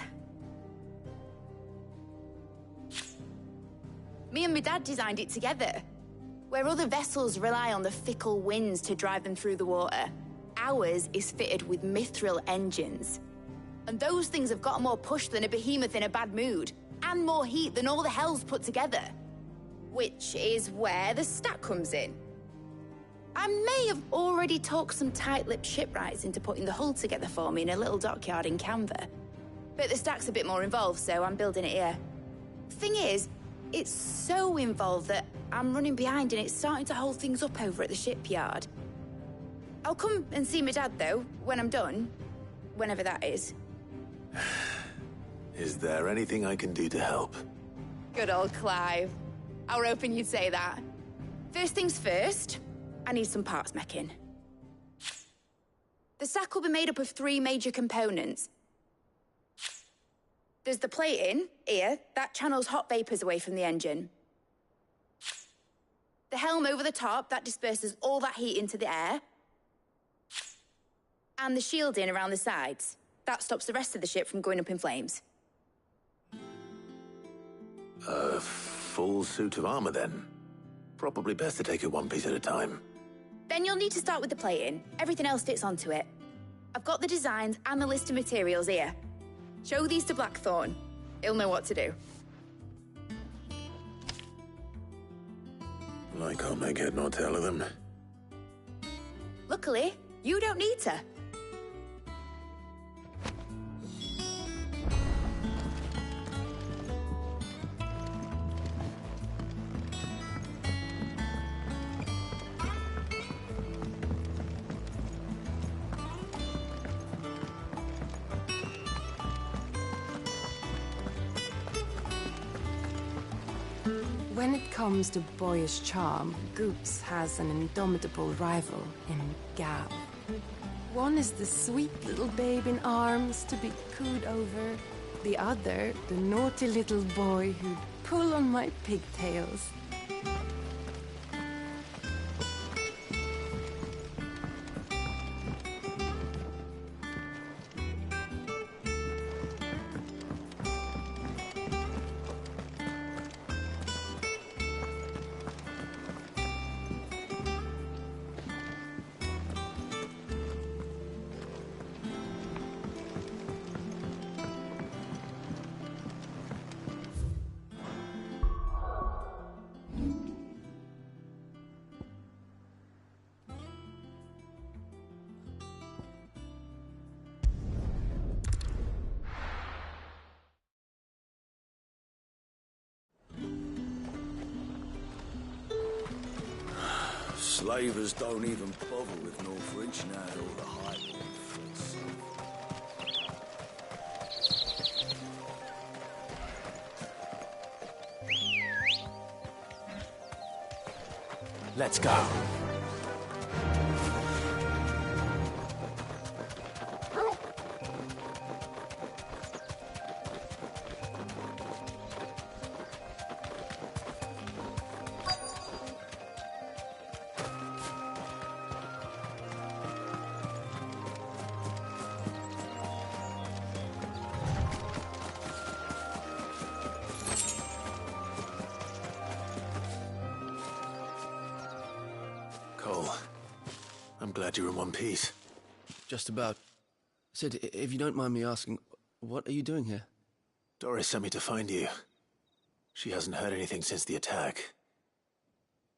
Me and my dad designed it together. Where other vessels rely on the fickle winds to drive them through the water, ours is fitted with mithril engines. And those things have got more push than a behemoth in a bad mood, and more heat than all the hells put together. Which is where the stack comes in. I may have already talked some tight-lipped shipwrights into putting the hull together for me in a little dockyard in Canva. But the stack's a bit more involved, so I'm building it here. Thing is, it's so involved that I'm running behind and it's starting to hold things up over at the shipyard. I'll come and see my dad, though, when I'm done. Whenever that is. Is there anything I can do to help? Good old Clive. I were hoping you'd say that. First things first, I need some parts meching. The stack will be made up of 3 major components. There's the plating, here, that channels hot vapors away from the engine. The helm over the top, that disperses all that heat into the air. And the shielding around the sides. That stops the rest of the ship from going up in flames. Full suit of armor, then. Probably best to take it one piece at a time. Then you'll need to start with the plating. Everything else fits onto it. I've got the designs and the list of materials here. Show these to Blackthorn. He'll know what to do. I can't make head nor tail of them. Luckily, you don't need to. When it comes to boyish charm, Goops has an indomitable rival in Gav. One is the sweet little babe in arms to be cooed over. The other, the naughty little boy who'd pull on my pigtails. Slavers don't even bother with Northridge now that all the highball fits. Let's go. Cole, I'm glad you're in one piece. Just about. Sid, if you don't mind me asking, what are you doing here? Doris sent me to find you. She hasn't heard anything since the attack.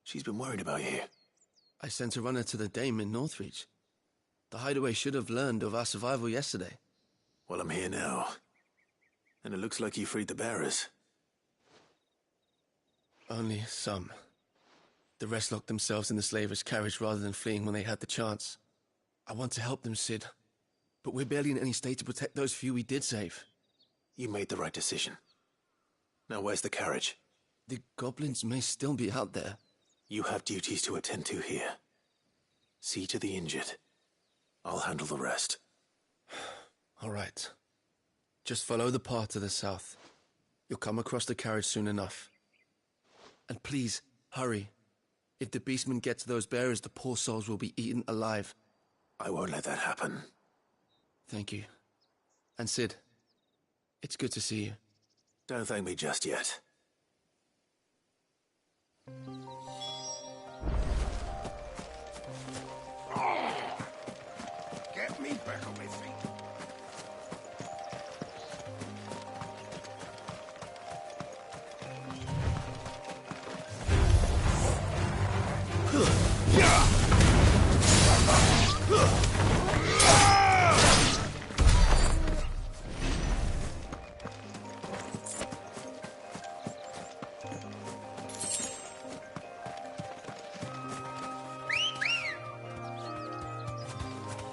She's been worried about you. I sent a runner to the Dame in Northreach. The hideaway should have learned of our survival yesterday. Well, I'm here now. And it looks like you freed the bearers. Only some. The rest locked themselves in the slavers' carriage rather than fleeing when they had the chance. I want to help them, Sid. But we're barely in any state to protect those few we did save. You made the right decision. Now where's the carriage? The goblins may still be out there. You have duties to attend to here. See to the injured. I'll handle the rest. All right. Just follow the path to the south. You'll come across the carriage soon enough. And please, hurry. If the beastmen get to those bearers, the poor souls will be eaten alive. I won't let that happen. Thank you. And Sid, it's good to see you. Don't thank me just yet. Get me back on my feet.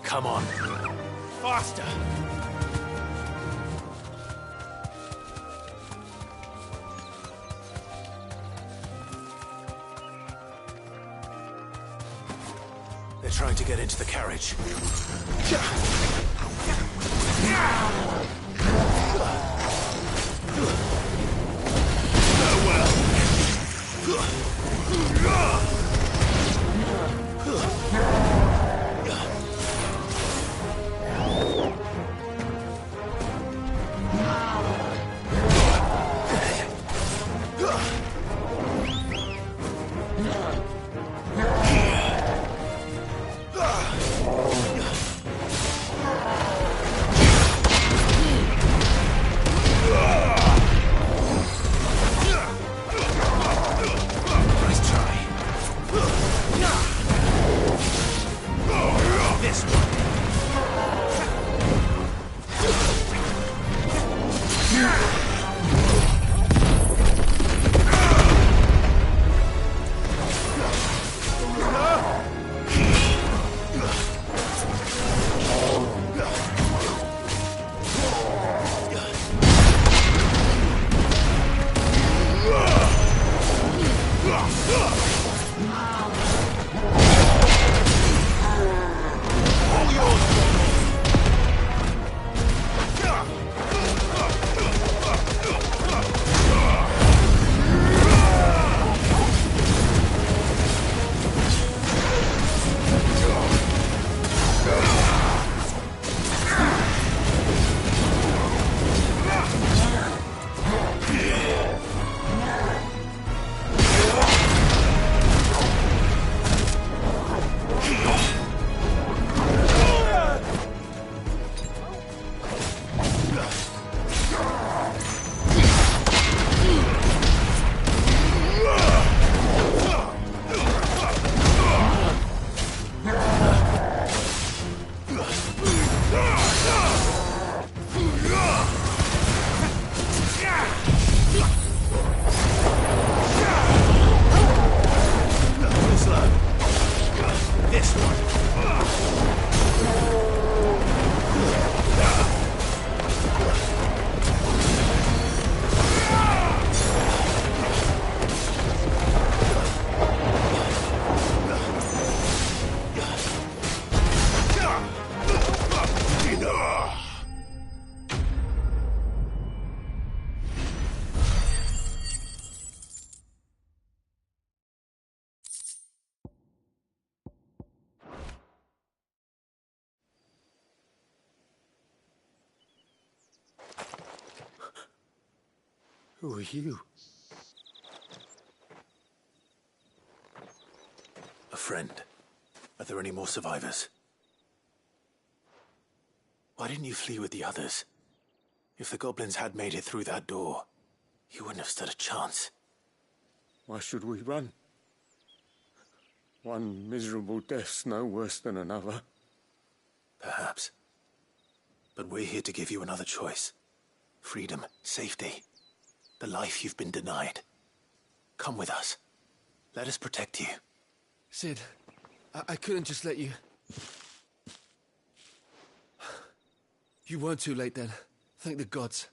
Come on. Faster! They're trying to get into the carriage. Who are you? A friend. Are there any more survivors? Why didn't you flee with the others? If the goblins had made it through that door, you wouldn't have stood a chance. Why should we run? One miserable death's no worse than another. Perhaps. But we're here to give you another choice. Freedom, safety, the life you've been denied. Come with us. Let us protect you. Sid, I couldn't just let you... You weren't too late then. Thank the gods.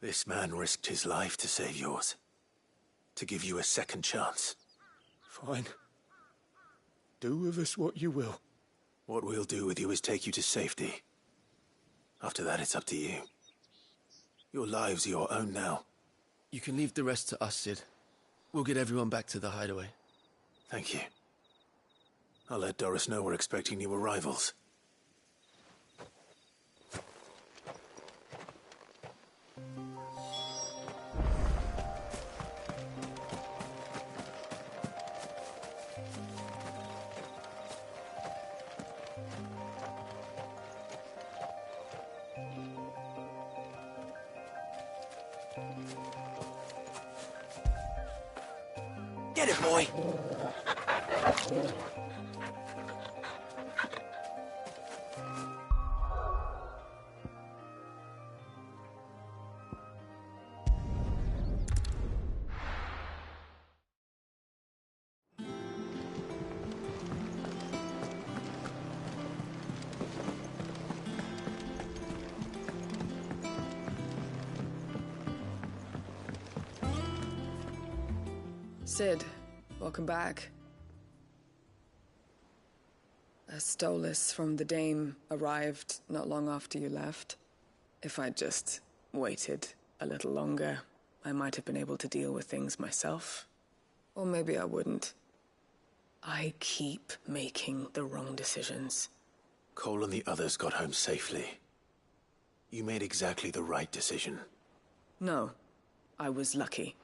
This man risked his life to save yours. To give you a second chance. Fine. Do with us what you will. What we'll do with you is take you to safety. After that, it's up to you. Your lives are your own now. You can leave the rest to us, Sid. We'll get everyone back to the hideaway. Thank you. I'll let Doris know we're expecting new arrivals. Get it, boy! Sid, welcome back. A Stolas from the Dame arrived not long after you left. If I'd just waited a little longer, I might have been able to deal with things myself. Or maybe I wouldn't. I keep making the wrong decisions. Cole and the others got home safely. You made exactly the right decision. No, I was lucky.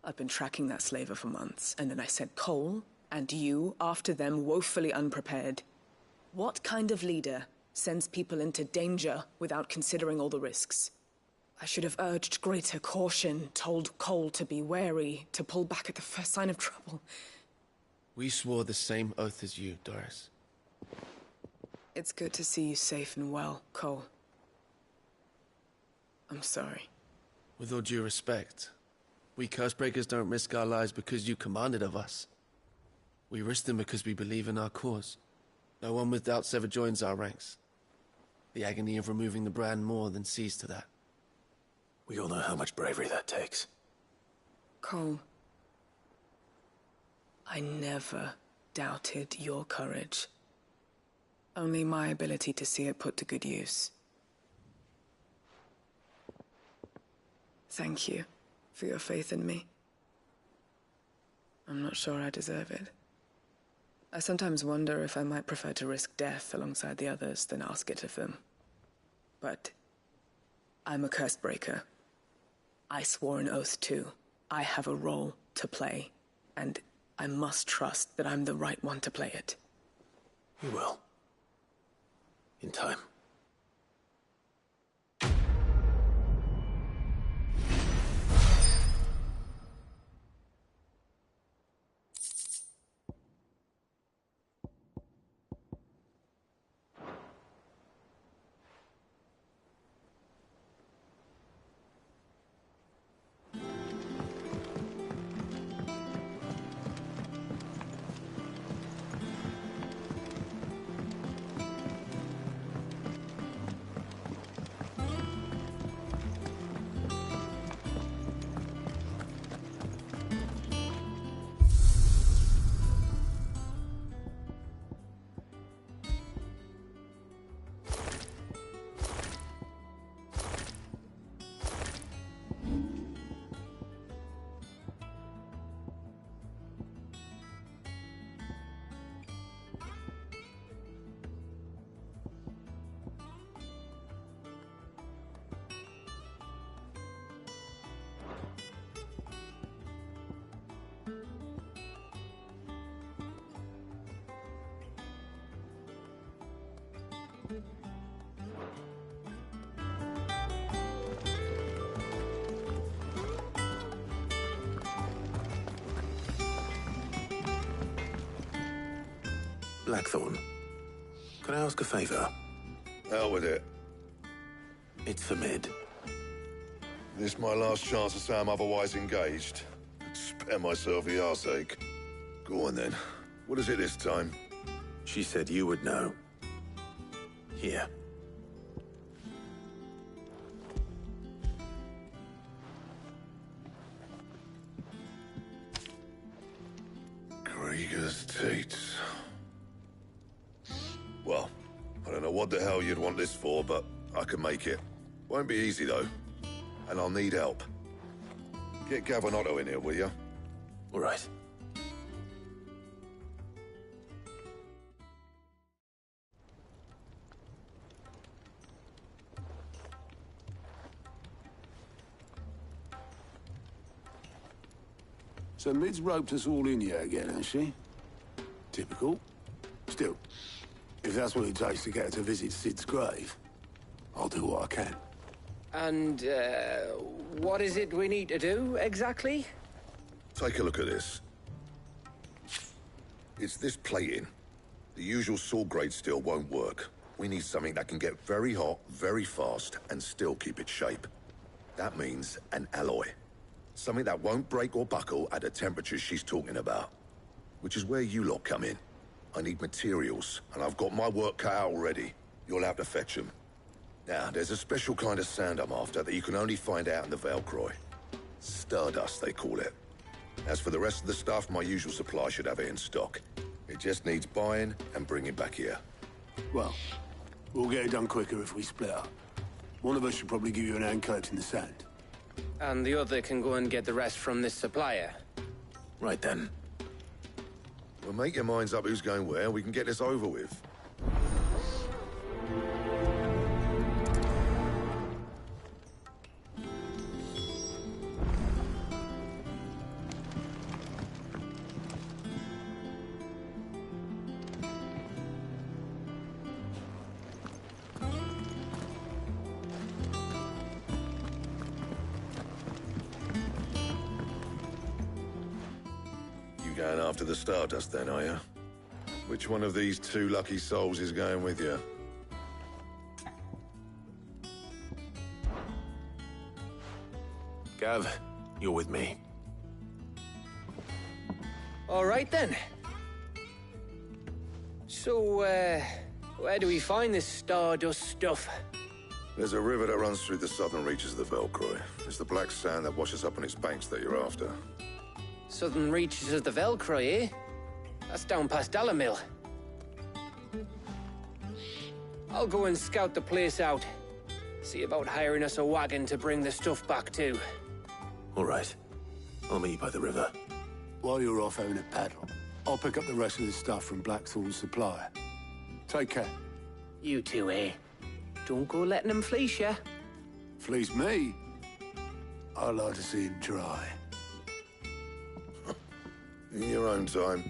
I've been tracking that slaver for months, and then I sent Cole and you after them woefully unprepared. What kind of leader sends people into danger without considering all the risks? I should have urged greater caution, told Cole to be wary, to pull back at the first sign of trouble. We swore the same oath as you, Doris. It's good to see you safe and well, Cole. I'm sorry. With all due respect, we Cursebreakers don't risk our lives because you commanded of us. We risk them because we believe in our cause. No one with doubts ever joins our ranks. The agony of removing the brand more than sees to that. We all know how much bravery that takes. Cole, I never doubted your courage. Only my ability to see it put to good use. Thank you for your faith in me. I'm not sure I deserve it. I sometimes wonder if I might prefer to risk death alongside the others than ask it of them. But I'm a Cursebreaker. I swore an oath too. I have a role to play, and I must trust that I'm the right one to play it. You will. In time. Blackthorn, can I ask a favor? Out with it. It's for Mid. This my last chance to say I'm otherwise engaged. Spare myself the arseache. Go on then. What is it this time? She said you would know. Here. Krieger's Tates. Well, I don't know what the hell you'd want this for, but I can make it. Won't be easy, though. And I'll need help. Get Gav and Otto in here, will you? All right. So Mid's roped us all in here again, hasn't she? Typical. Still, if that's what it takes to get her to visit Sid's grave, I'll do what I can. And, what is it we need to do, exactly? Take a look at this. It's this plating. The usual sword grade steel won't work. We need something that can get very hot, very fast, and still keep its shape. That means an alloy. Something that won't break or buckle at the temperatures she's talking about. Which is where you lot come in. I need materials, and I've got my work cut out already. You'll have to fetch them. Now, there's a special kind of sand I'm after that you can only find out in the Velcroy. Stardust, they call it. As for the rest of the stuff, my usual supply should have it in stock. It just needs buying and bringing back here. Well, we'll get it done quicker if we split up. One of us should probably give you an hand coat in the sand. And the other can go and get the rest from this supplier. Right then. Well, make your minds up who's going where, we can get this over with. Going after the Stardust then, are you? Which one of these two lucky souls is going with you? Gav, you're with me. All right, then. So, where do we find this Stardust stuff? There's a river that runs through the southern reaches of the Velcroy. It's the black sand that washes up on its banks that you're after. Southern reaches of the Velcroy, eh? That's down past Dalamil. I'll go and scout the place out. See about hiring us a wagon to bring the stuff back to. All right. I'll meet you by the river. While you're off having a paddle, I'll pick up the rest of the stuff from Blackthorn's supplier. Take care. You two, eh? Don't go letting them fleece ya. Fleece me? I'd like to see him try. In your own time.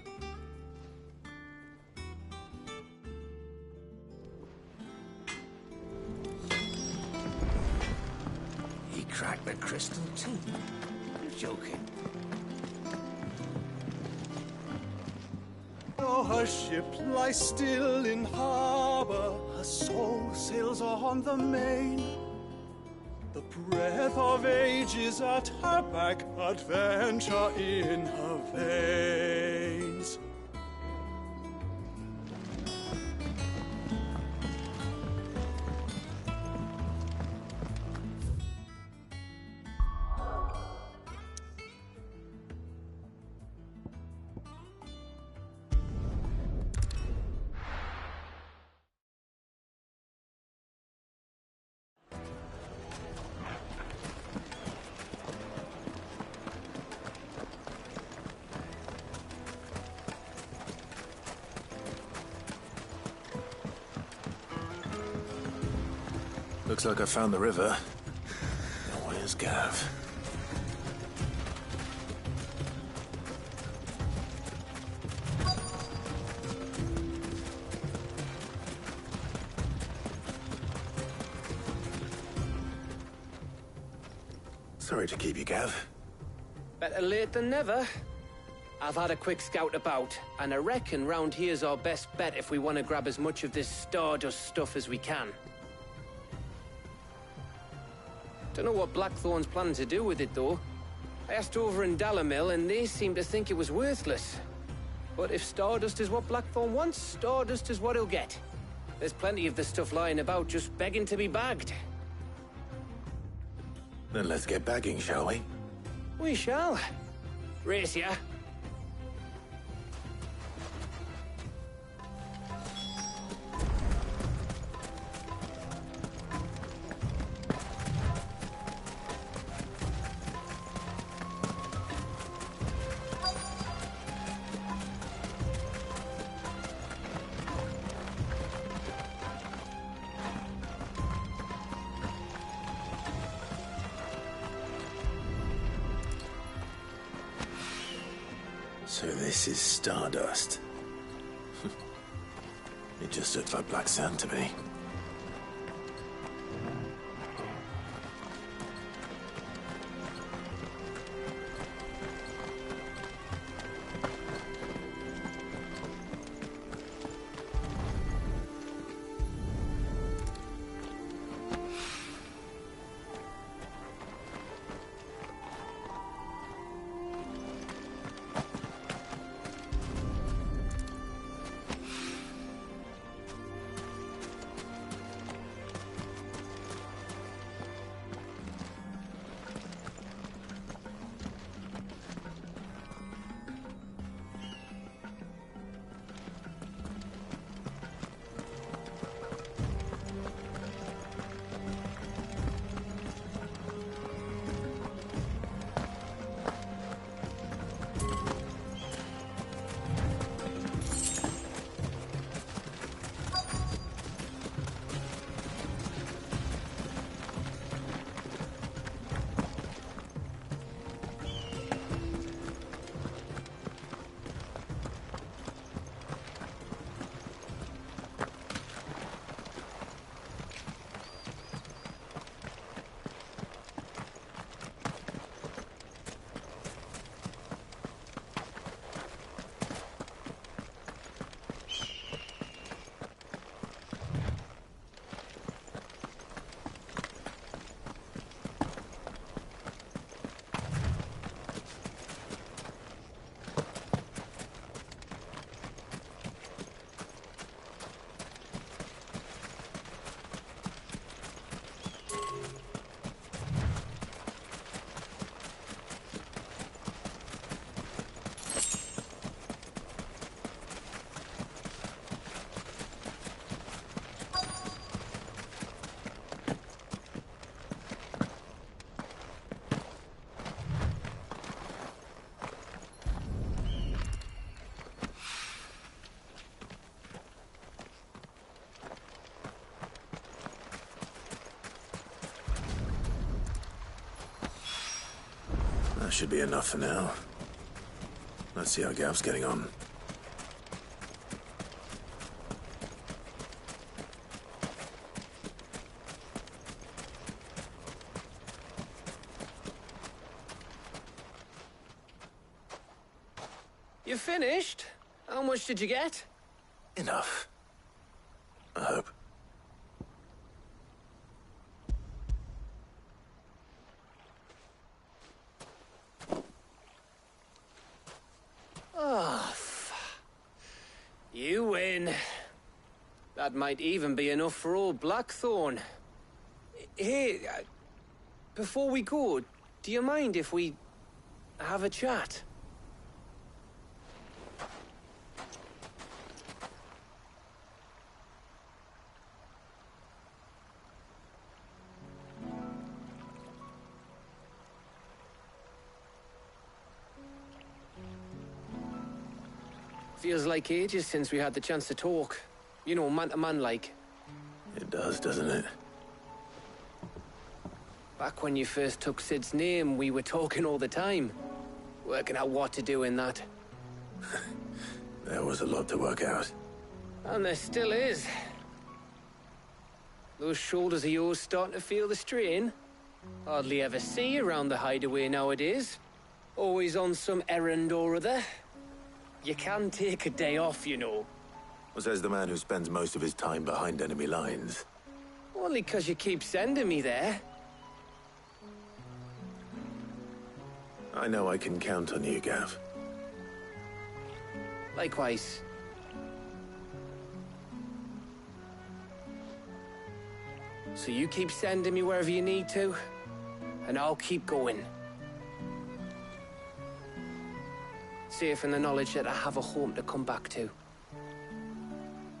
He cracked the crystal too. You're joking. Oh, her ship lies still in harbor. Her soul sails on the main. The breath of ages at her back, adventure in her veins. Looks like I found the river. Now where's Gav? Sorry to keep you, Gav. Better late than never. I've had a quick scout about, and I reckon round here's our best bet if we want to grab as much of this Stardust stuff as we can. Don't know what Blackthorn's planning to do with it, though. I asked over in Dalamil, and they seem to think it was worthless. But if Stardust is what Blackthorn wants, Stardust is what he'll get. There's plenty of the stuff lying about, just begging to be bagged. Then let's get bagging, shall we? We shall. Race ya. So this is Stardust. It just looks like black sand to me. That should be enough for now. Let's see how Gav's getting on. You finished? How much did you get? Enough. I hope. Oh, you win. That might even be enough for old Blackthorn. Hey, before we go, do you mind if we have a chat? Feels like ages since we had the chance to talk. You know, man to man like. It does, doesn't it? Back when you first took Sid's name, we were talking all the time. Working out what to do in that. There was a lot to work out. And there still is. Those shoulders of yours starting to feel the strain. Hardly ever see you around the hideaway nowadays. Always on some errand or other. You can take a day off, you know. Says the man who spends most of his time behind enemy lines. Only 'cause you keep sending me there. I know I can count on you, Gav. Likewise. So you keep sending me wherever you need to, and I'll keep going. Safe in the knowledge that I have a home to come back to.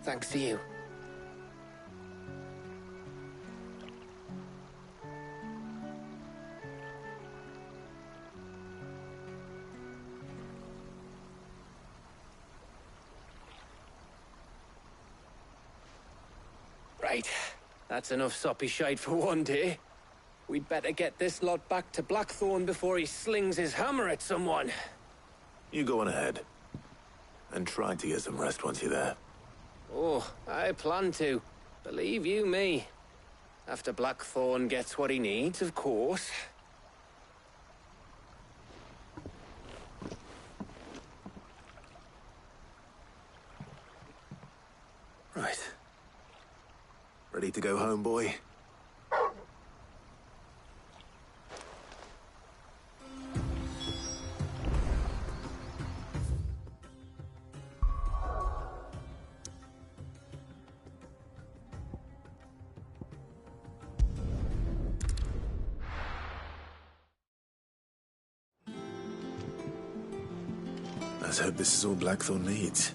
Thanks to you. Right. That's enough soppy shite for one day. We'd better get this lot back to Blackthorn before he slings his hammer at someone. You go on ahead. And try to get some rest once you're there. Oh, I plan to. Believe you me. After Blackthorn gets what he needs, of course. Right. Ready to go home, boy? Let's hope this is all Blackthorn needs.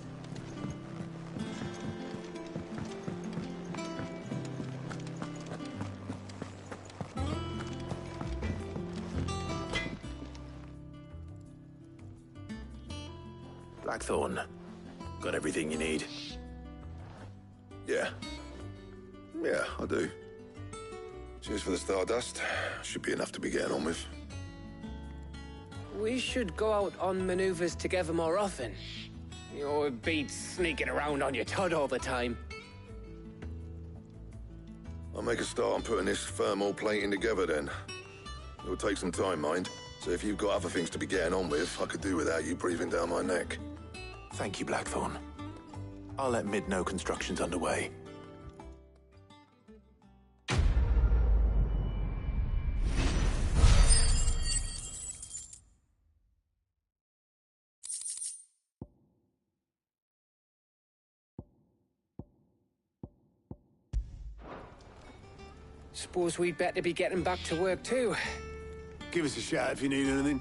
Blackthorn, got everything you need? Yeah. Yeah, I do. Cheers for the stardust. Should be enough to be getting on with. We should go out on maneuvers together more often. You're beat sneaking around on your tud all the time. I'll make a start on putting this thermal plating together then. It'll take some time, mind. So if you've got other things to be getting on with, I could do without you breathing down my neck. Thank you, Blackthorn. I'll let Mid know construction's underway. Suppose we'd better be getting back to work too. Give us a shout if you need anything.